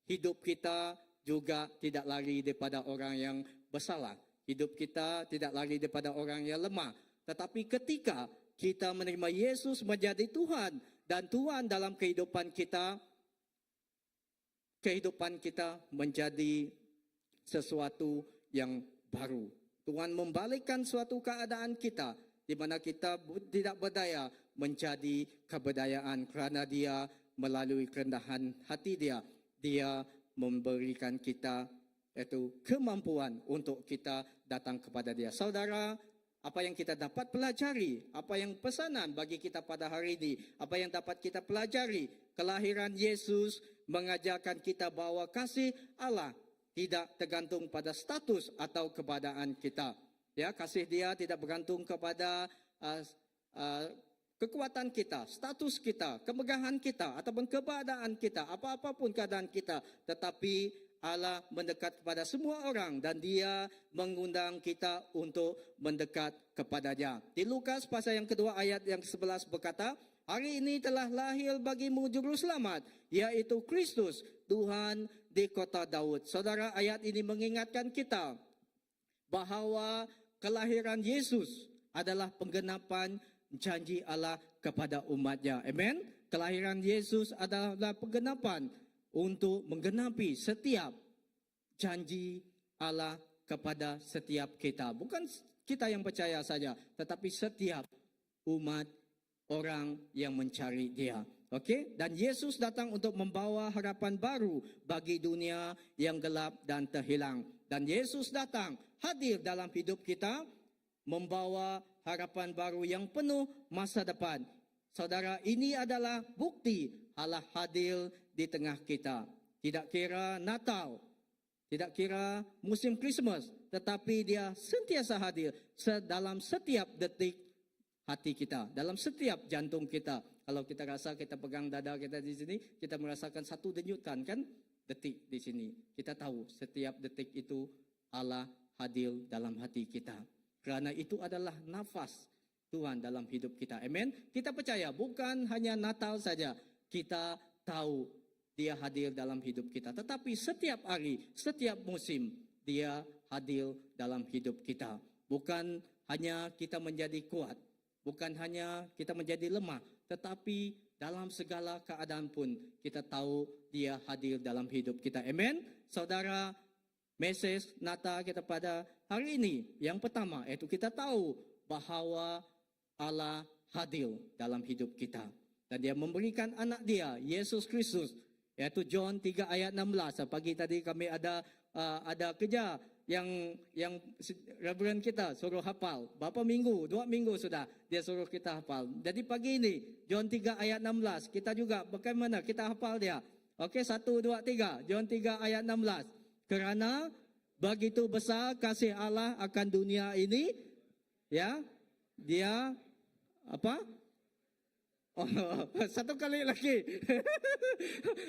hidup kita juga tidak lari daripada orang yang bersalah. Hidup kita tidak lari daripada orang yang lemah. Tetapi ketika kita menerima Yesus menjadi Tuhan dan Tuhan dalam kehidupan kita menjadi sesuatu yang baru. Tuhan membalikkan suatu keadaan kita di mana kita tidak berdaya menjadi keberdayaan kerana Dia melalui kerendahan hati Dia memberikan kita itu kemampuan untuk kita datang kepada Dia. Saudara, apa yang kita dapat pelajari, apa yang pesanan bagi kita pada hari ini, apa yang dapat kita pelajari, kelahiran Yesus mengajarkan kita bahwa kasih Allah tidak tergantung pada status atau keberadaan kita. Ya, kasih Dia tidak bergantung kepada kekuatan kita, status kita, kemegahan kita, ataupun keberadaan kita, apa-apapun keadaan kita. Tetapi Allah mendekat kepada semua orang dan Dia mengundang kita untuk mendekat kepada-Nya. Di Lukas pasal yang kedua ayat yang 11 berkata, hari ini telah lahir bagimu juru selamat, yaitu Kristus, Tuhan di kota Daud. Saudara, ayat ini mengingatkan kita bahawa kelahiran Yesus adalah penggenapan janji Allah kepada umat-Nya. Amen. Kelahiran Yesus adalah penggenapan untuk menggenapi setiap janji Allah kepada setiap kita. Bukan kita yang percaya saja, tetapi setiap umat orang yang mencari Dia. Okey? Dan Yesus datang untuk membawa harapan baru bagi dunia yang gelap dan terhilang. Dan Yesus datang hadir dalam hidup kita membawa harapan baru yang penuh masa depan. Saudara, ini adalah bukti Allah hadir di tengah kita. Tidak kira Natal, tidak kira musim Christmas, tetapi Dia sentiasa hadir dalam setiap detik hati kita, dalam setiap jantung kita. Kalau kita rasa kita pegang dada kita di sini, kita merasakan satu denyutan kan? Detik di sini. Kita tahu setiap detik itu Allah hadir dalam hati kita. Kerana itu adalah nafas Tuhan dalam hidup kita. Amen. Kita percaya bukan hanya Natal saja. Kita tahu Dia hadir dalam hidup kita. Tetapi setiap hari, setiap musim, Dia hadir dalam hidup kita. Bukan hanya kita menjadi kuat. Bukan hanya kita menjadi lemah. Tetapi dalam segala keadaan pun kita tahu Dia hadir dalam hidup kita. Amen. Saudara, mesej Natal kita pada hari ini yang pertama, iaitu kita tahu bahawa Allah hadir dalam hidup kita. Dan Dia memberikan anak Dia, Yesus Kristus. Iaitu John 3 ayat 16. Pagi tadi kami ada kerja yang Reverend kita suruh hafal. Berapa minggu? 2 minggu sudah dia suruh kita hafal. Jadi pagi ini John 3 ayat 16. Kita juga bagaimana kita hafal dia. Okey, 1, 2, 3. John 3 ayat 16. Kerana begitu besar kasih Allah akan dunia ini, ya, Dia apa? Oh, satu kali lagi.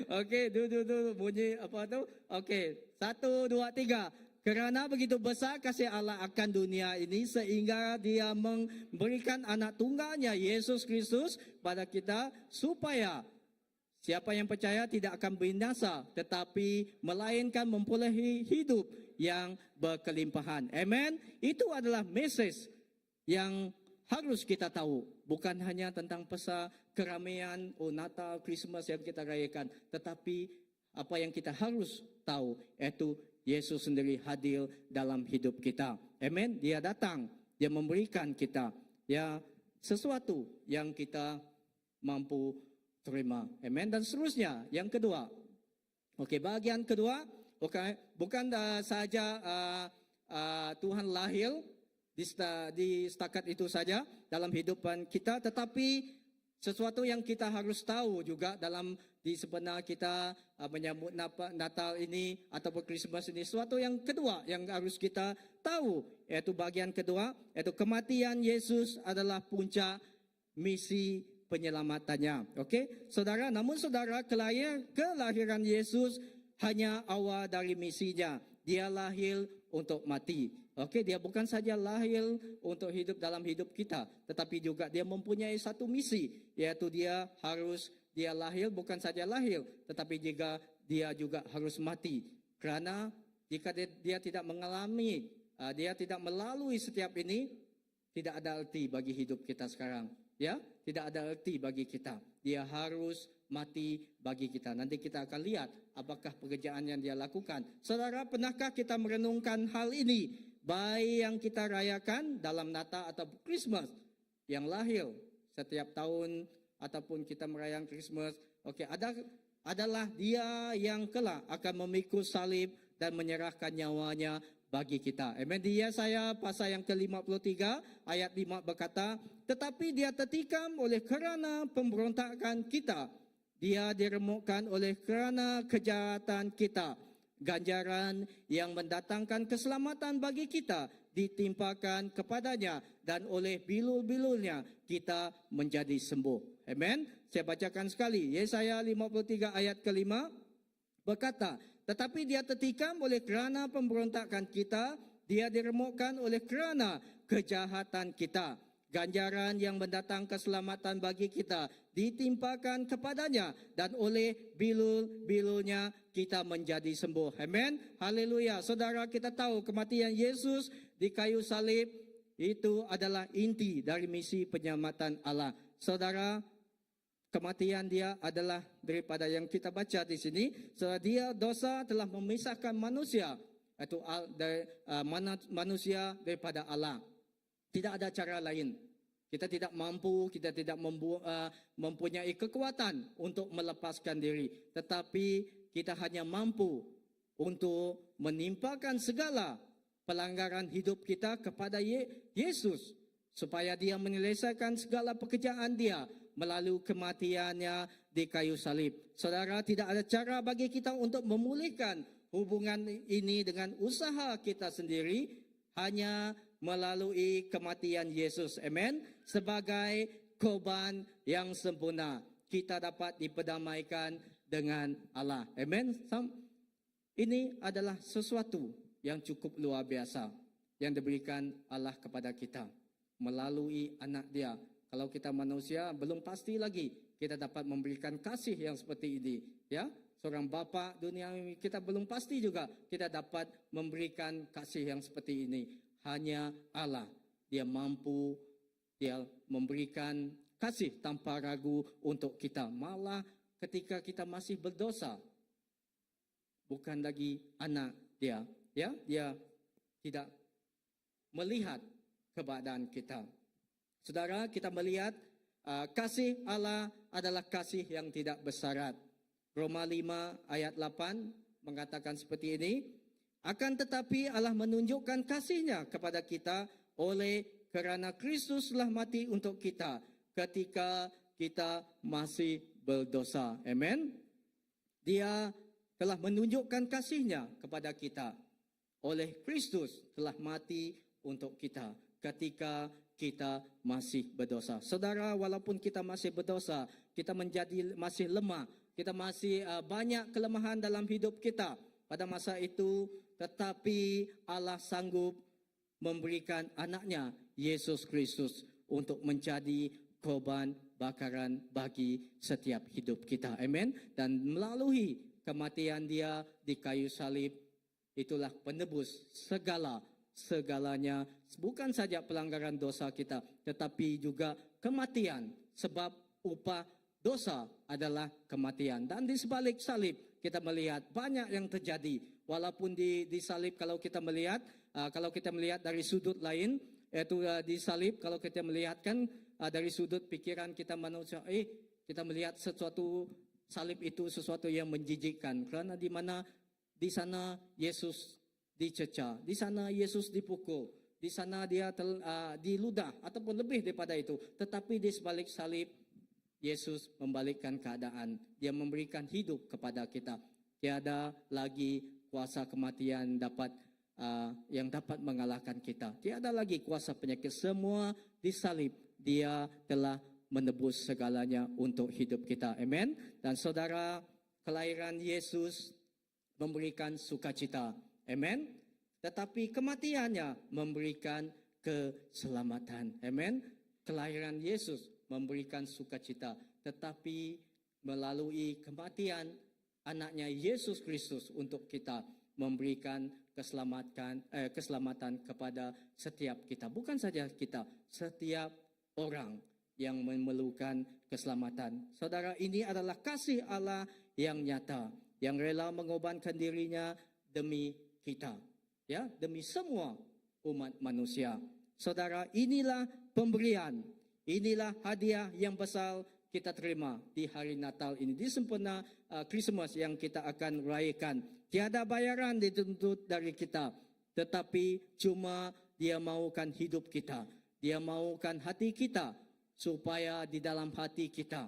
Okey, dulu bunyi apa tu? Okey, 1, 2, 3. Kerana begitu besar kasih Allah akan dunia ini sehingga Dia memberikan anak tunggalnya Yesus Kristus pada kita supaya siapa yang percaya tidak akan binasa tetapi melainkan mempunyai hidup yang berkelimpahan. Amen. Itu adalah mesej yang harus kita tahu. Bukan hanya tentang pesta keramaian Natal, Christmas yang kita rayakan, tetapi apa yang kita harus tahu iaitu Yesus sendiri hadir dalam hidup kita. Amen. Dia datang, Dia memberikan kita ya sesuatu yang kita mampu terima. Amen. Dan seterusnya, yang kedua. Okey, bahagian kedua, bukan sahaja Tuhan lahir di setakat itu saja dalam hidupan kita, tetapi sesuatu yang kita harus tahu juga dalam di sebenar kita menyambut Natal ini ataupun Christmas ini. Sesuatu yang kedua yang harus kita tahu, iaitu bahagian kedua, iaitu kematian Yesus adalah puncak misi penyelamatannya. Okey, saudara, namun saudara, kelahiran Yesus hanya awal dari misinya. Dia lahir untuk mati. Okey, Dia bukan saja lahir untuk hidup dalam hidup kita, tetapi juga Dia mempunyai satu misi, iaitu Dia lahir bukan saja lahir, tetapi juga Dia juga harus mati. Kerana jika dia tidak mengalami, Dia tidak melalui setiap ini, tidak ada arti bagi hidup kita sekarang. Ya, tidak ada arti bagi kita. Dia harus mati bagi kita. Nanti kita akan lihat apakah pekerjaan yang Dia lakukan. Saudara, pernahkah kita merenungkan hal ini? baik yang kita rayakan dalam Natal atau Christmas yang lahir setiap tahun ataupun kita merayakan Christmas, adalah dia yang kelak akan memikul salib dan menyerahkan nyawanya bagi kita. Amen. Di Yesaya pasal yang ke-53 ayat 5 berkata, tetapi dia tertikam oleh kerana pemberontakan kita. Dia diremukkan oleh kerana kejahatan kita. Ganjaran yang mendatangkan keselamatan bagi kita ditimpakan kepadanya dan oleh bilul-bilulnya kita menjadi sembuh. Amen. Saya bacakan sekali. Yesaya 53 ayat ke-5 berkata, tetapi dia tertikam oleh kerana pemberontakan kita, dia diremukkan oleh kerana kejahatan kita. Ganjaran yang mendatang keselamatan bagi kita ditimpakan kepadanya dan oleh bilul-bilulnya kita menjadi sembuh. Amen. Haleluya. Saudara, kita tahu kematian Yesus di kayu salib itu adalah inti dari misi penyelamatan Allah. Saudara, kematian dia adalah daripada yang kita baca di sini. Saudara, dia dosa telah memisahkan manusia, itu manusia daripada Allah. Tidak ada cara lain. Kita tidak mampu, kita tidak mempunyai kekuatan untuk melepaskan diri. Tetapi kita hanya mampu untuk menimpakan segala pelanggaran hidup kita kepada Yesus. Supaya dia menyelesaikan segala pekerjaan dia melalui kematiannya di kayu salib. Saudara, tidak ada cara bagi kita untuk memulihkan hubungan ini dengan usaha kita sendiri, hanya melalui kematian Yesus. Amen. Sebagai korban yang sempurna, kita dapat diperdamaikan dengan Allah. Amen. Ini adalah sesuatu yang cukup luar biasa yang diberikan Allah kepada kita melalui anak dia. Kalau kita manusia belum pasti lagi kita dapat memberikan kasih yang seperti ini, ya. Seorang bapa dunia kita belum pasti juga kita dapat memberikan kasih yang seperti ini. Hanya Allah, dia mampu, dia memberikan kasih tanpa ragu untuk kita. Malah ketika kita masih berdosa, bukan lagi anak dia, ya, dia tidak melihat keadaan kita. Saudara, kita melihat kasih Allah adalah kasih yang tidak bersyarat. Roma 5 ayat 8 mengatakan seperti ini. Akan tetapi Allah menunjukkan kasih-Nya kepada kita oleh kerana Kristus telah mati untuk kita ketika kita masih berdosa. Amen. Dia telah menunjukkan kasih-Nya kepada kita oleh Kristus telah mati untuk kita ketika kita masih berdosa. Saudara, walaupun kita masih berdosa, kita masih lemah, kita masih banyak kelemahan dalam hidup kita pada masa itu, tetapi Allah sanggup memberikan anaknya Yesus Kristus untuk menjadi korban bakaran bagi setiap hidup kita. Amen. Dan melalui kematian dia di kayu salib, itulah penebus segalanya, bukan saja pelanggaran dosa kita, tetapi juga kematian, sebab upah dosa adalah kematian. Dan di sebalik salib kita melihat banyak yang terjadi. Walaupun di salib kalau kita melihat dari sudut lain, yaitu di salib kalau kita melihatkan dari sudut pikiran kita manusia, kita melihat sesuatu salib itu sesuatu yang menjijikkan, kerana di sana Yesus dicecah, di sana Yesus dipukul, di sana dia diludah ataupun lebih daripada itu. Tetapi di sebalik salib Yesus membalikkan keadaan. Dia memberikan hidup kepada kita. Tiada lagi kuasa kematian yang dapat mengalahkan kita. Tiada lagi kuasa penyakit. Semua disalib. Dia telah menebus segalanya untuk hidup kita. Amen. Dan saudara, kelahiran Yesus memberikan sukacita. Amen. Tetapi kematiannya memberikan keselamatan. Amen. Kelahiran Yesus memberikan sukacita, tetapi melalui kematian anaknya Yesus Kristus untuk kita memberikan keselamatan kepada setiap kita. Bukan saja kita, setiap orang yang memerlukan keselamatan. Saudara, ini adalah kasih Allah yang nyata, yang rela mengorbankan dirinya demi kita, ya, demi semua umat manusia. Saudara, inilah pemberian, inilah hadiah yang besar kita terima di hari Natal ini, di sempena Christmas yang kita akan rayakan. Tiada bayaran dituntut dari kita, tetapi cuma Dia maukan hidup kita, Dia maukan hati kita, supaya di dalam hati kita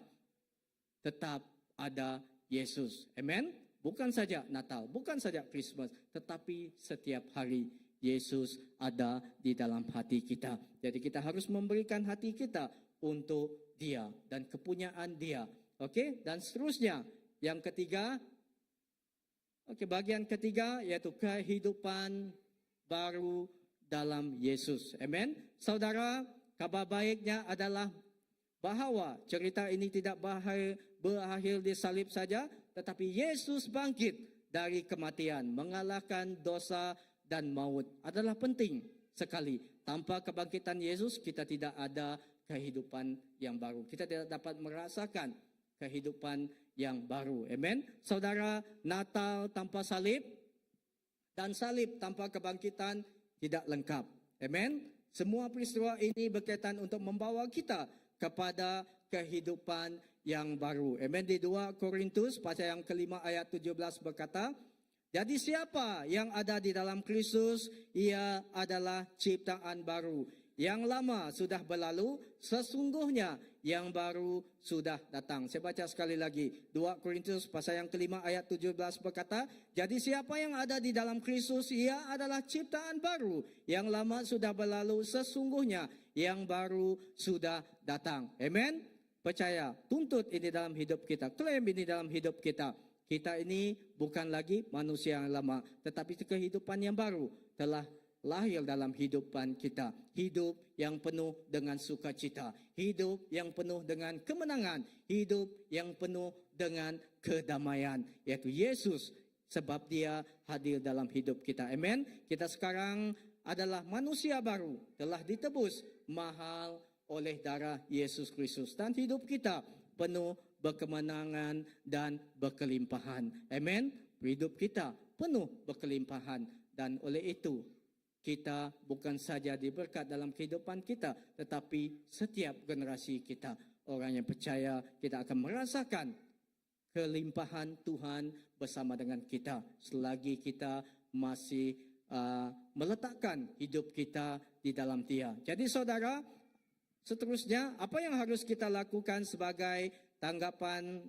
tetap ada Yesus. Amen. Bukan saja Natal, bukan saja Christmas, tetapi setiap hari Yesus ada di dalam hati kita. Jadi kita harus memberikan hati kita untuk Dia dan kepunyaan Dia. Oke, dan seterusnya. Yang ketiga, bagian ketiga yaitu kehidupan baru dalam Yesus. Amen. Saudara, kabar baiknya adalah bahwa cerita ini tidak berakhir di salib saja, tetapi Yesus bangkit dari kematian, mengalahkan dosa dan maut. Adalah penting sekali. Tanpa kebangkitan Yesus, kita tidak ada kehidupan yang baru. Kita tidak dapat merasakan kehidupan yang baru. Amen. Saudara, Natal tanpa salib dan salib tanpa kebangkitan tidak lengkap. Amen. Semua peristiwa ini berkaitan untuk membawa kita kepada kehidupan yang baru. Amen. Di 2 Korintus pasal yang kelima ayat 17 berkata, jadi siapa yang ada di dalam Kristus, ia adalah ciptaan baru. Yang lama sudah berlalu, sesungguhnya yang baru sudah datang. Saya baca sekali lagi. 2 Korintus pasal yang kelima ayat 17 berkata, jadi siapa yang ada di dalam Kristus, ia adalah ciptaan baru. Yang lama sudah berlalu, sesungguhnya yang baru sudah datang. Amen. Percaya, tuntut ini dalam hidup kita, klaim ini dalam hidup kita. Kita ini bukan lagi manusia yang lama, tetapi kehidupan yang baru telah lahir dalam hidupan kita. Hidup yang penuh dengan sukacita, hidup yang penuh dengan kemenangan, hidup yang penuh dengan kedamaian, yaitu Yesus, sebab Dia hadir dalam hidup kita. Amen. Kita sekarang adalah manusia baru, telah ditebus mahal oleh darah Yesus Kristus, dan hidup kita penuh berkemenangan dan berkelimpahan. Amen. Hidup kita penuh berkelimpahan, dan oleh itu kita bukan saja diberkat dalam kehidupan kita, tetapi setiap generasi kita, orang yang percaya, kita akan merasakan kelimpahan Tuhan bersama dengan kita selagi kita masih meletakkan hidup kita di dalam Dia. Jadi saudara, seterusnya apa yang harus kita lakukan sebagai tanggapan,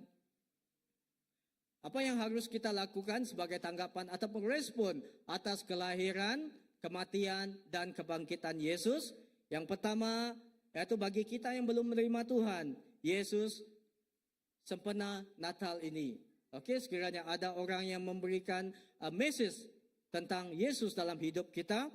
ataupun respon atas kelahiran, kematian dan kebangkitan Yesus? Yang pertama, yaitu bagi kita yang belum menerima Tuhan, Yesus sempena Natal ini. Oke, sekiranya ada orang yang memberikan message tentang Yesus dalam hidup kita,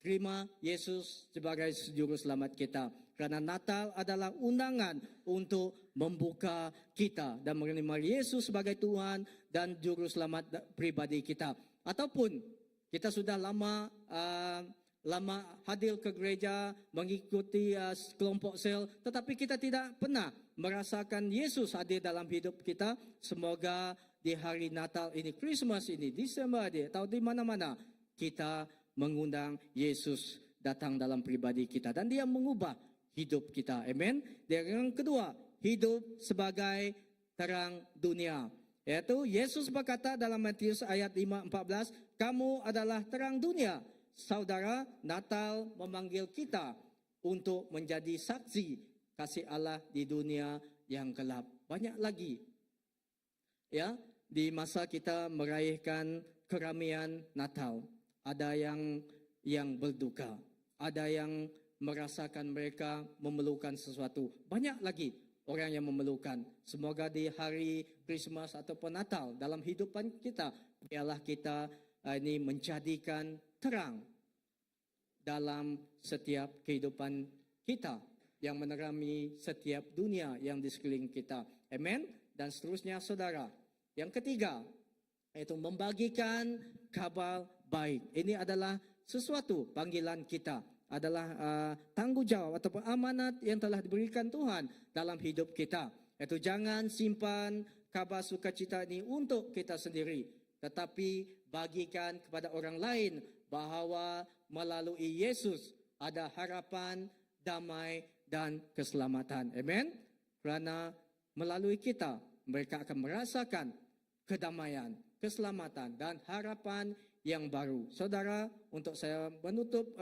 terima Yesus sebagai juru selamat kita. Karena Natal adalah undangan untuk membuka kita dan menerima Yesus sebagai Tuhan dan juru selamat pribadi kita. Ataupun kita sudah lama hadir ke gereja, mengikuti kelompok sel, tetapi kita tidak pernah merasakan Yesus hadir dalam hidup kita. Semoga di hari Natal ini, Christmas ini, Desember ini, atau di mana-mana, kita mengundang Yesus datang dalam pribadi kita, dan Dia mengubah hidup kita. Amen. Dan yang kedua, hidup sebagai terang dunia. Yaitu Yesus berkata dalam Matius ayat 5:14, kamu adalah terang dunia. Saudara, Natal memanggil kita untuk menjadi saksi kasih Allah di dunia yang gelap. Banyak lagi, ya, di masa kita merayakan keramaian Natal, ada yang berduka, ada yang merasakan mereka memerlukan sesuatu. Banyak lagi orang yang memerlukan. Semoga di hari Christmas ataupun Natal dalam hidupan kita, biarlah kita ini menjadikan terang dalam setiap kehidupan kita yang menerangi setiap dunia yang di sekeliling kita. Amen. Dan seterusnya saudara. Yang ketiga, yaitu membagikan kabar baik. Ini adalah sesuatu panggilan kita, adalah tanggung jawab ataupun amanat yang telah diberikan Tuhan dalam hidup kita. Yaitu jangan simpan kabar sukacita ini untuk kita sendiri, tetapi bagikan kepada orang lain bahwa melalui Yesus ada harapan, damai, dan keselamatan. Amen. Kerana melalui kita, mereka akan merasakan kedamaian, keselamatan, dan harapan yang baru. Saudara, untuk saya menutup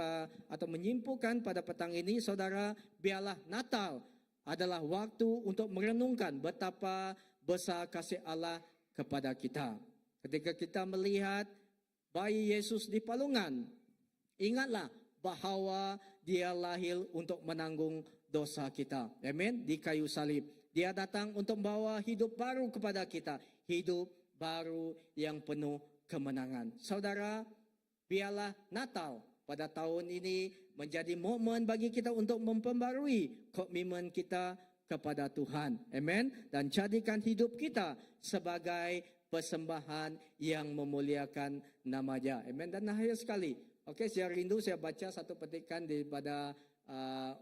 atau menyimpulkan pada petang ini, saudara, biarlah Natal adalah waktu untuk merenungkan betapa besar kasih Allah kepada kita. Ketika kita melihat bayi Yesus di palungan, ingatlah bahawa dia lahir untuk menanggung dosa kita. Amen. Di kayu salib. Dia datang untuk membawa hidup baru kepada kita. Hidup baru yang penuh kemenangan. Saudara, biarlah Natal pada tahun ini menjadi momen bagi kita untuk memperbarui komitmen kita kepada Tuhan. Amen. Dan jadikan hidup kita sebagai persembahan yang memuliakan nama-Nya. Amen. Dan akhir sekali, saya rindu saya baca satu petikan daripada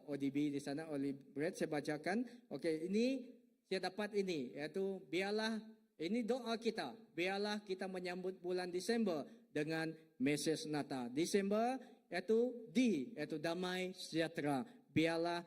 ODB di sana, Oli Bread, saya bacakan. Ini saya dapat ini, iaitu biarlah, ini doa kita, biarlah kita menyambut bulan Disember dengan mesej Natal. Disember iaitu damai sejahtera. Biarlah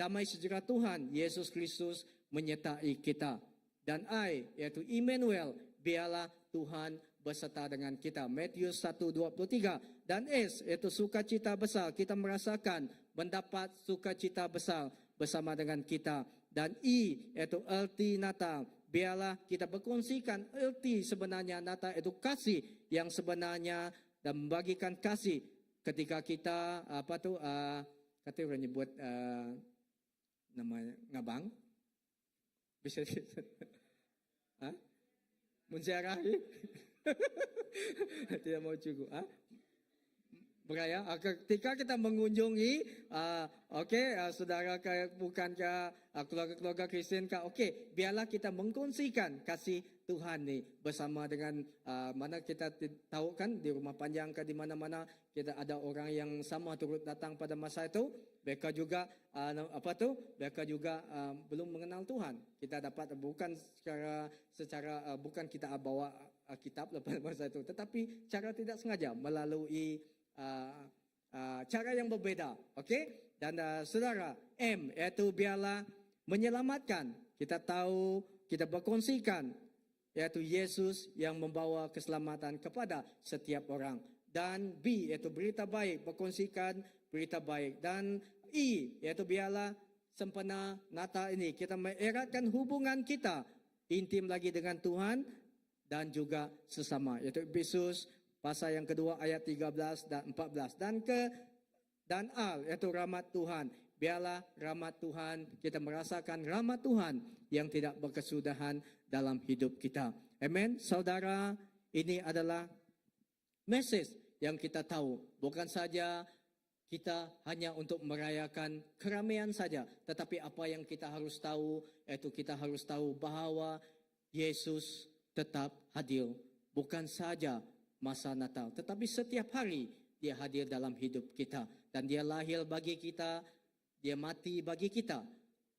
damai sejahtera Tuhan Yesus Kristus menyertai kita. Dan I, iaitu Immanuel, biarlah Tuhan beserta dengan kita. Matius 1:23. Dan S, iaitu sukacita besar. Kita merasakan mendapat sukacita besar bersama dengan kita. Dan I, iaitu erti Natal. Biarlah kita berkongsikan erti sebenarnya Natal, itu kasih yang sebenarnya, dan membagikan kasih ketika kita kata orang nyebut nama ngabang. Bisa menziarah tidak mau cukup beraya ketika kita mengunjungi saudara bukan ke keluarga-keluarga Kristen biarlah kita mengkongsikan kasih Tuhan ni bersama dengan mana kita tahu kan di rumah panjang ke di mana-mana kita ada orang yang sama turut datang pada masa itu. Mereka juga mereka juga belum mengenal Tuhan. Kita dapat bukan secara bukan kita bawa kitab pada masa itu, tetapi cara tidak sengaja melalui cara yang berbeda. Dan saudara, M iaitu biarlah menyelamatkan. Kita tahu, kita berkongsikan, yaitu Yesus yang membawa keselamatan kepada setiap orang. Dan B iaitu berita baik, berkongsikan berita baik. Dan I iaitu biarlah sempena Natal ini kita mengeratkan hubungan kita intim lagi dengan Tuhan dan juga sesama, yaitu Efesus pasal yang kedua ayat 13 dan 14. Dan Al iaitu rahmat Tuhan. Biarlah rahmat Tuhan, kita merasakan rahmat Tuhan yang tidak berkesudahan dalam hidup kita. Amen. Saudara, ini adalah mesej yang kita tahu. Bukan saja kita hanya untuk merayakan keramaian saja, tetapi apa yang kita harus tahu, yaitu kita harus tahu bahawa Yesus tetap hadir. Bukan saja masa Natal, tetapi setiap hari dia hadir dalam hidup kita. Dan dia lahir bagi kita, dia mati bagi kita,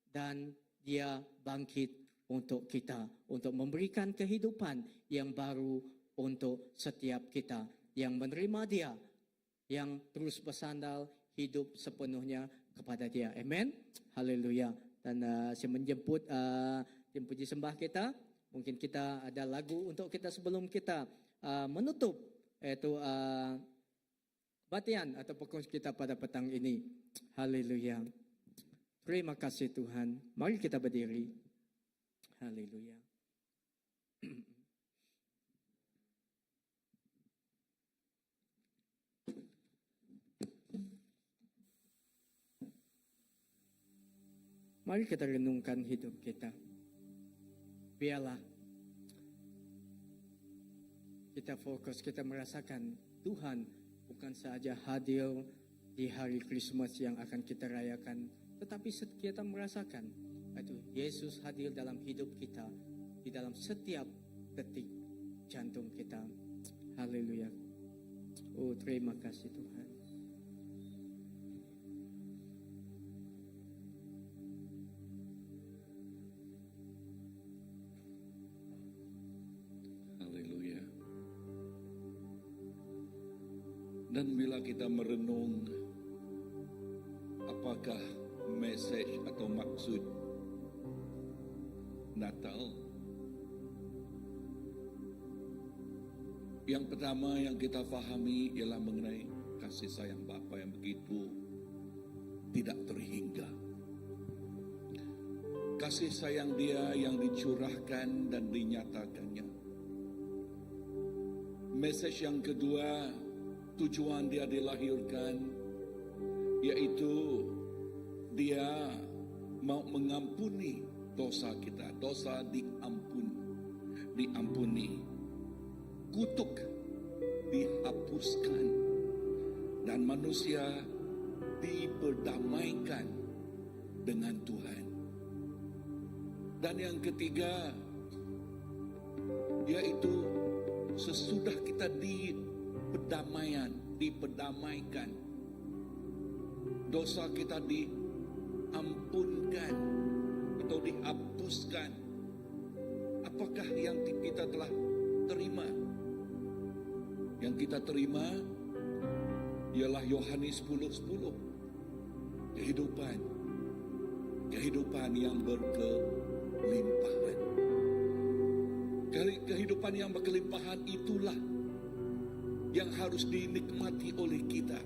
dan dia bangkit untuk kita, untuk memberikan kehidupan yang baru untuk setiap kita yang menerima dia, yang terus bersandar hidup sepenuhnya kepada dia. Amen. Haleluya. Dan saya menjemput tim puji sembah kita. Mungkin kita ada lagu untuk kita sebelum kita menutup, yaitu batian atau pokok kita pada petang ini. Haleluya. Terima kasih Tuhan. Mari kita berdiri. Haleluya. Mari kita renungkan hidup kita. Biarlah kita fokus, kita merasakan Tuhan bukan saja hadir di hari Krismas yang akan kita rayakan, tetapi kita merasakan itu Yesus hadir dalam hidup kita, di dalam setiap detik jantung kita. Haleluya. Oh, terima kasih Tuhan. Haleluya. Dan bila kita merenung, apakah message atau maksud Natal? Yang pertama yang kita fahami ialah mengenai kasih sayang Bapa yang begitu tidak terhingga. Kasih sayang Dia yang dicurahkan dan dinyatakannya. Message yang kedua, tujuan Dia dilahirkan, yaitu Dia mau mengampuni dosa kita. Dosa diampuni, kutuk dihapuskan, dan manusia diperdamaikan dengan Tuhan. Dan yang ketiga, yaitu sesudah kita diperdamaikan, dosa kita diampunkan atau dihapuskan. Apakah yang kita telah terima? Yang kita terima ialah Yohanes 10:10. Kehidupan yang berkelimpahan. Kehidupan yang berkelimpahan itulah yang harus dinikmati oleh kita,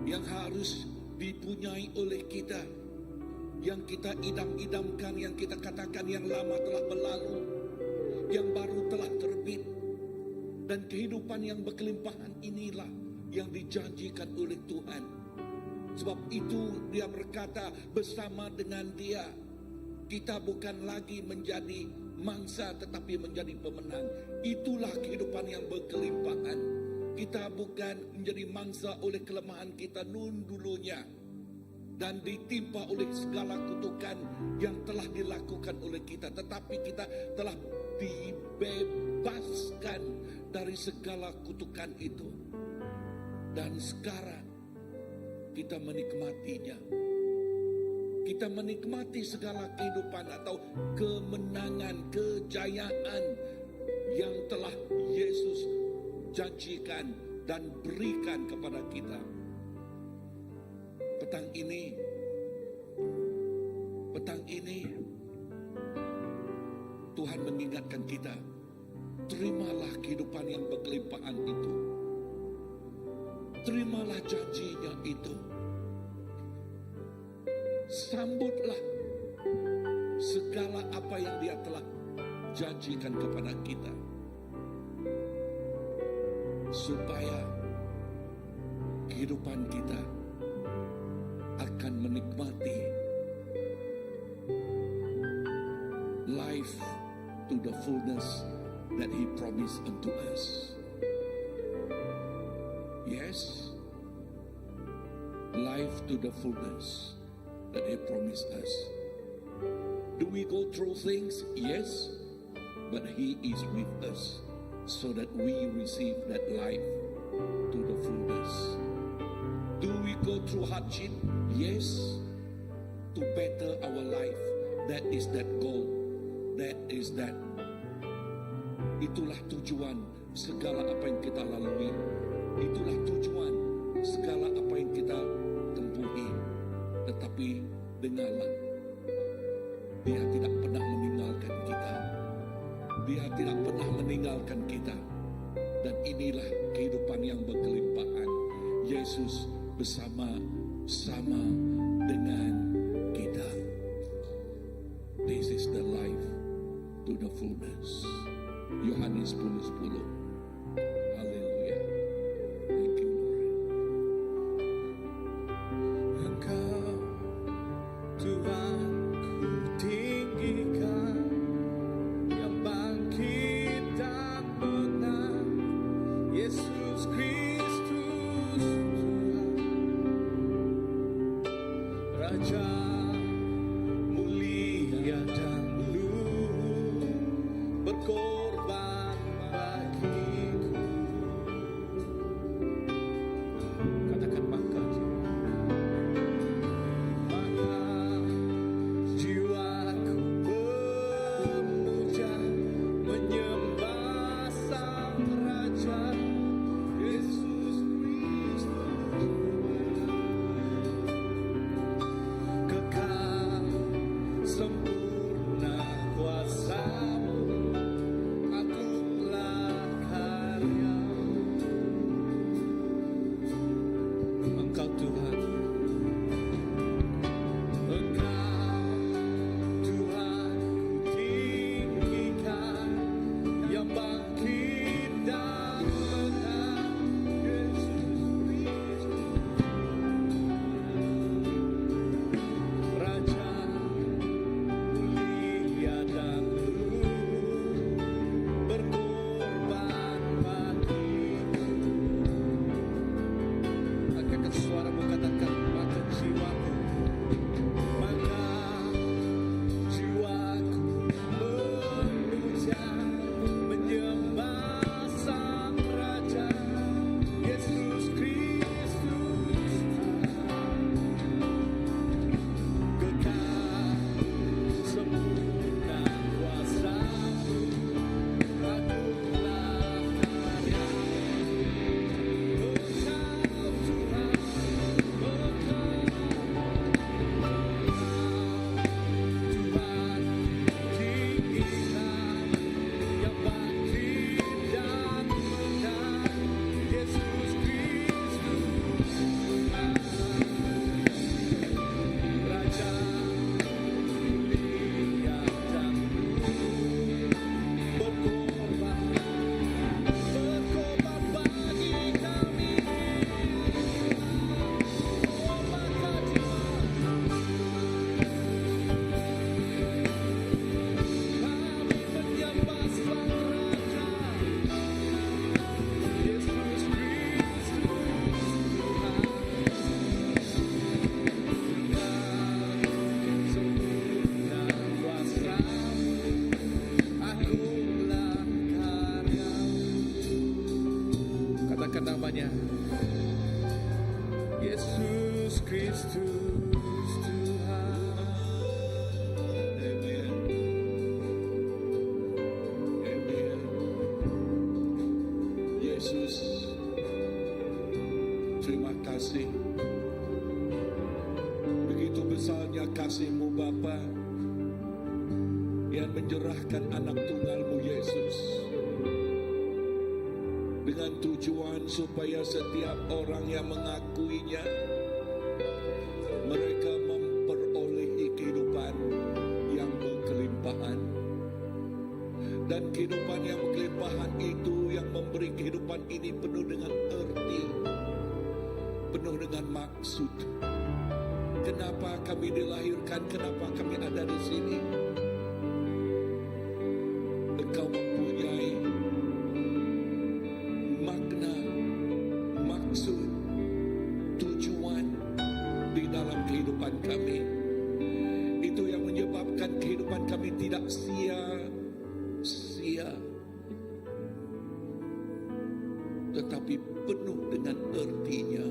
yang harus dipunyai oleh kita, yang kita idam-idamkan, yang kita katakan yang lama telah berlalu, yang baru telah terbit. Dan kehidupan yang berkelimpahan inilah yang dijanjikan oleh Tuhan. Sebab itu Dia berkata, bersama dengan Dia kita bukan lagi menjadi mangsa tetapi menjadi pemenang. Itulah kehidupan yang berkelimpahan. Kita bukan menjadi mangsa oleh kelemahan kita dulunya dan ditimpa oleh segala kutukan yang telah dilakukan oleh kita, tetapi kita telah dibebaskan dari segala kutukan itu. Dan sekarang kita menikmatinya. Kita menikmati segala kehidupan atau kemenangan, kejayaan yang telah Yesus janjikan dan berikan kepada kita. Petang ini Tuhan mengingatkan kita, terimalah kehidupan yang berkelimpahan itu. Terimalah janjinya itu. Sambutlah segala apa yang Dia telah janjikan kepada kita, supaya kehidupan kita akan menikmati life to the fullness that He promised unto us. Yes, life to the fullness that He promised us. Do we go through things? Yes, but He is with us so that we receive that life to the fullness. Do we go through hardship? Yes, to better our life. That is that goal. That is that. Itulah tujuan segala apa yang kita lalui. Itulah tujuan segala apa yang kita tempuhi. Tetapi dengarlah, Dia tidak pernah meninggalkan kita. Dia tidak pernah meninggalkan kita. Dan inilah kehidupan yang berkelimpahan. Yesus bersama-sama dengan kita. This is the life to the fullness. Yohanes 10:10. Haleluya. Thank you, Lord. Engkau Tuhan ku tinggikan, yang bangkit dan menang, Yesus Kristus Tuhan, Raja mulia dan luhur, berkorban bagiku. kasih-Mu Bapa yang menyerahkan anak tunggal-Mu Yesus dengan tujuan supaya setiap orang yang mengakuinya mereka memperolehi kehidupan yang berkelimpahan. Dan kehidupan yang berkelimpahan itu yang memberi kehidupan ini penuh dengan arti, penuh dengan maksud. Kenapa kami dilahirkan, kenapa kami ada di sini? Engkau mempunyai makna, maksud, tujuan di dalam kehidupan kami. Itu yang menyebabkan kehidupan kami tidak sia-sia, tetapi penuh dengan artinya,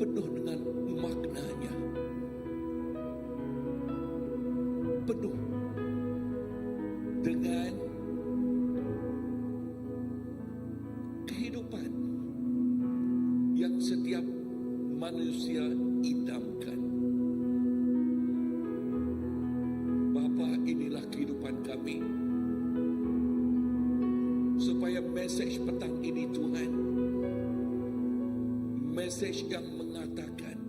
penuh dengan maknanya, penuh dengan kehidupan yang setiap manusia idamkan. Bapa, inilah kehidupan kami. Supaya message petang ini Tuhan, message yang mengatakan,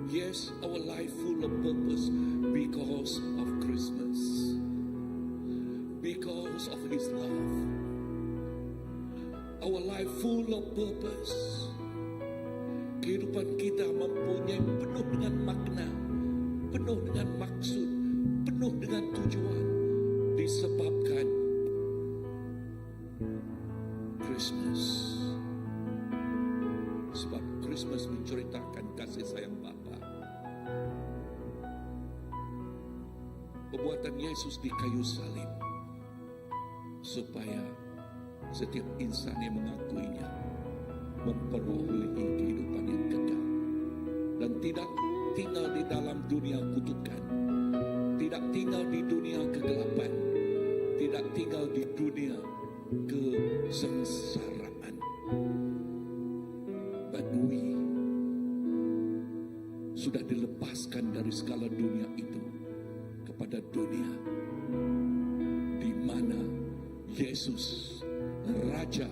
yes, our life full of purpose because of Christmas, because of His love. Our life full of purpose. Kehidupan kita mempunyai penuh dengan makna, penuh dengan maksud, penuh dengan tujuan, disebabkan Christmas. Sebab Christmas menceritakan kasih sayang Bapa. Perbuatan Yesus di kayu salib supaya setiap insan yang mengakuinya memperolehi kehidupan yang kekal dan tidak tinggal di dalam dunia kutukan, tidak tinggal di dunia kegelapan, tidak tinggal di dunia kesengsaraan. But we sudah dilepaskan dari segala dunia itu kepada dunia di mana Yesus, Raja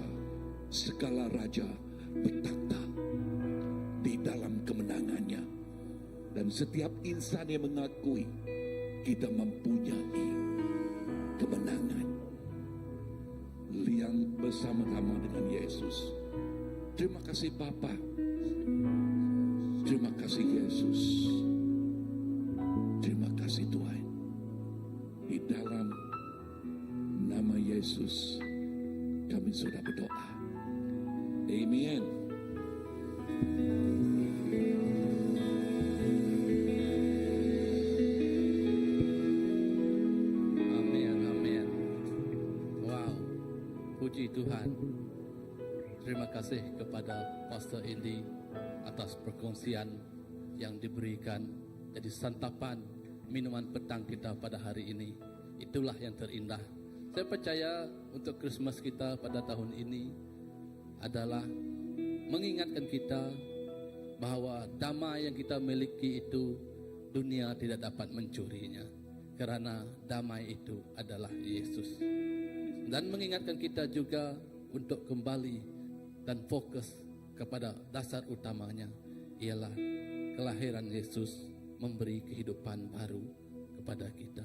segala raja, bertakhta di dalam kemenangannya. Dan setiap insan yang mengakui kita mempunyai kemenangan yang bersama-sama dengan Yesus. Terima kasih Bapa. Terima kasih Yesus. Terima kasih Tuhan. Di dalam nama Yesus kami sudah berdoa. Amen. Amin, amin. Wow, puji Tuhan. Terima kasih kepada Pastor Indi atas perkongsian yang diberikan jadi santapan minuman petang kita pada hari ini. Itulah yang terindah. Saya percaya untuk Christmas kita pada tahun ini adalah mengingatkan kita bahwa damai yang kita miliki itu dunia tidak dapat mencurinya, karena damai itu adalah Yesus. Dan mengingatkan kita juga untuk kembali dan fokus kepada dasar utamanya, ialah kelahiran Yesus memberi kehidupan baru kepada kita,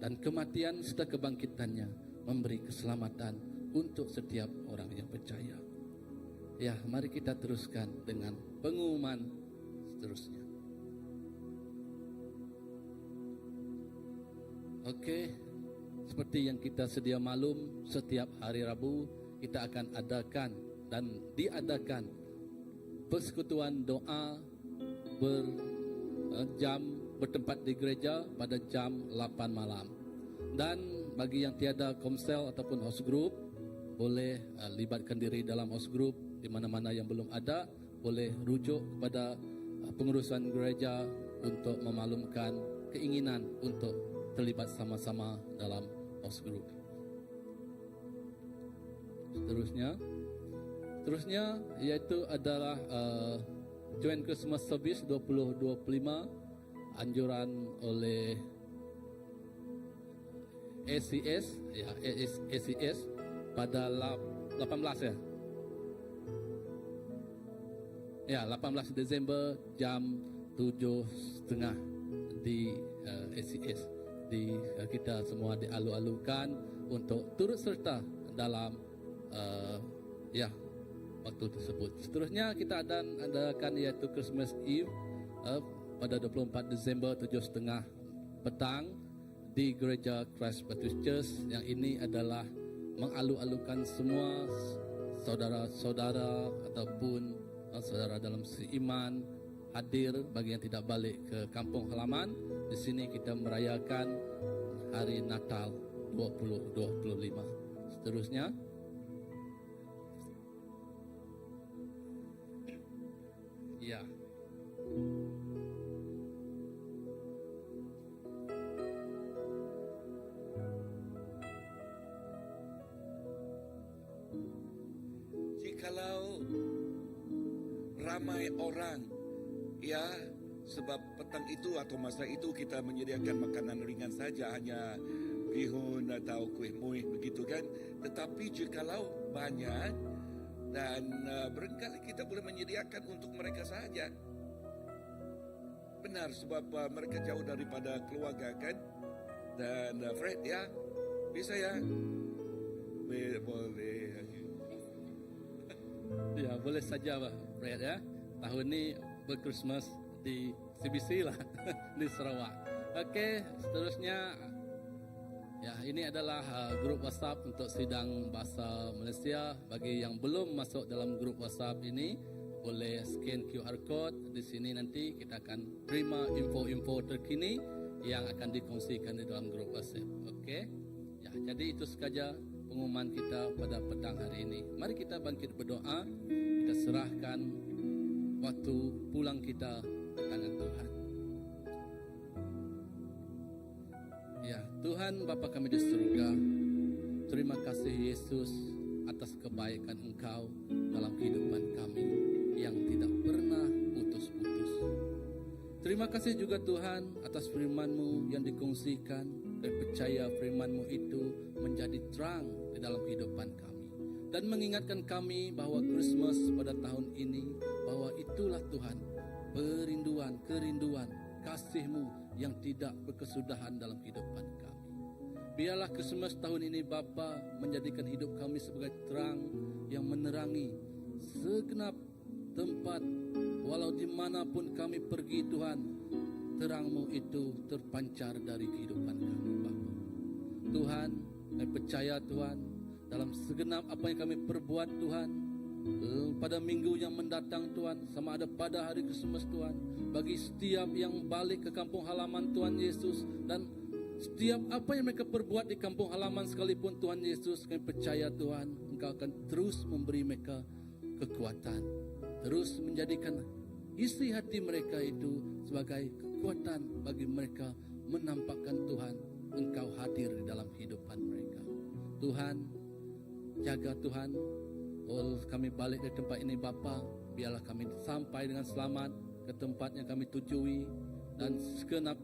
dan kematian serta kebangkitannya memberi keselamatan untuk setiap orang yang percaya. Ya, mari kita teruskan dengan pengumuman seterusnya. Oke, seperti yang kita sedia maklum, setiap hari Rabu kita akan adakan dan diadakan persekutuan doa bertempat di gereja pada jam 8 malam. Dan bagi yang tiada komsel ataupun host group, boleh libatkan diri dalam host group. Di mana-mana yang belum ada, boleh rujuk kepada pengurusan gereja untuk memaklumkan keinginan untuk terlibat sama-sama dalam host group. Seterusnya yaitu adalah Joint Christmas Service 2025 anjuran oleh ACS ya ACS pada 18 ya. Ya, 18 Desember jam 7.30 di ACS. Kita semua dialu-alukan untuk turut serta dalam ya waktu tersebut. Seterusnya kita adakan yaitu Christmas Eve pada 24 Desember 7.30 petang di Gereja Christ Baptist Church. Yang ini adalah mengalu-alukan semua saudara-saudara ataupun saudara dalam seiman hadir bagi yang tidak balik ke kampung halaman. Di sini kita merayakan hari Natal 2025. Seterusnya ya. Jikalau ramai orang, ya, sebab petang itu atau masa itu kita menyediakan makanan ringan saja, hanya bihun atau kuih muih begitu kan. Tetapi jikalau banyak dan barangkali kita boleh menyediakan untuk mereka saja. Benar, sebab mereka jauh daripada keluarga kan. Dan Fred ya, bisa ya? Boleh. Ya, boleh saja Pak Fred ya. Tahun ini berChristmas di CBC lah di Sarawak. Oke, seterusnya ya ini adalah grup WhatsApp untuk sidang bahasa Malaysia. Bagi yang belum masuk dalam grup WhatsApp ini, boleh scan QR code di sini. Nanti kita akan terima info-info terkini yang akan dikongsikan di dalam grup WhatsApp. Oke, ya jadi itu saja pengumuman kita pada petang hari ini. Mari kita bangkit berdoa. Kita serahkan waktu pulang kita ke tangan Tuhan. Ya, Tuhan Bapa kami di surga, terima kasih Yesus atas kebaikan Engkau dalam kehidupan kami yang tidak pernah putus-putus. Terima kasih juga Tuhan atas firman-Mu yang dikongsikan, dan percaya firman-Mu itu menjadi terang di dalam kehidupan kami dan mengingatkan kami bahwa Christmas pada tahun ini, bahwa itulah Tuhan perinduan, kerinduan, kasih-Mu yang tidak berkesudahan dalam kehidupan kami. Biarlah Christmas tahun ini Bapa menjadikan hidup kami sebagai terang yang menerangi segenap tempat, walau dimanapun kami pergi Tuhan, terang-Mu itu terpancar dari kehidupan kami Bapa. Tuhan, kami percaya Tuhan, dalam segenap apa yang kami perbuat Tuhan, pada minggu yang mendatang Tuhan, sama ada pada hari Christmas Tuhan, bagi setiap yang balik ke kampung halaman Tuhan Yesus, dan setiap apa yang mereka perbuat di kampung halaman sekalipun Tuhan Yesus, kami percaya Tuhan, Engkau akan terus memberi mereka kekuatan, terus menjadikan isi hati mereka itu sebagai kekuatan bagi mereka menampakkan Tuhan, Engkau hadir di dalam kehidupan mereka. Tuhan, jaga Tuhan, kami balik dari tempat ini Bapa, biarlah kami sampai dengan selamat ke tempat yang kami tujui, dan segenap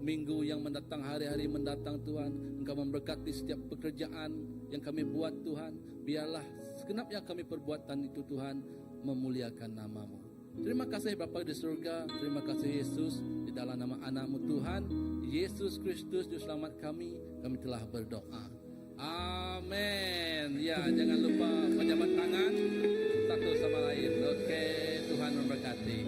minggu yang mendatang, hari-hari mendatang Tuhan, Engkau memberkati setiap pekerjaan yang kami buat Tuhan. Biarlah segenap yang kami perbuatan itu Tuhan memuliakan nama-Mu. Terima kasih Bapa di surga, terima kasih Yesus, di dalam nama anak-Mu Tuhan Yesus Kristus Juru Selamat kami telah berdoa. Amin. Ya, jangan lupa menjabat tangan satu sama lain. Oke, Tuhan memberkati.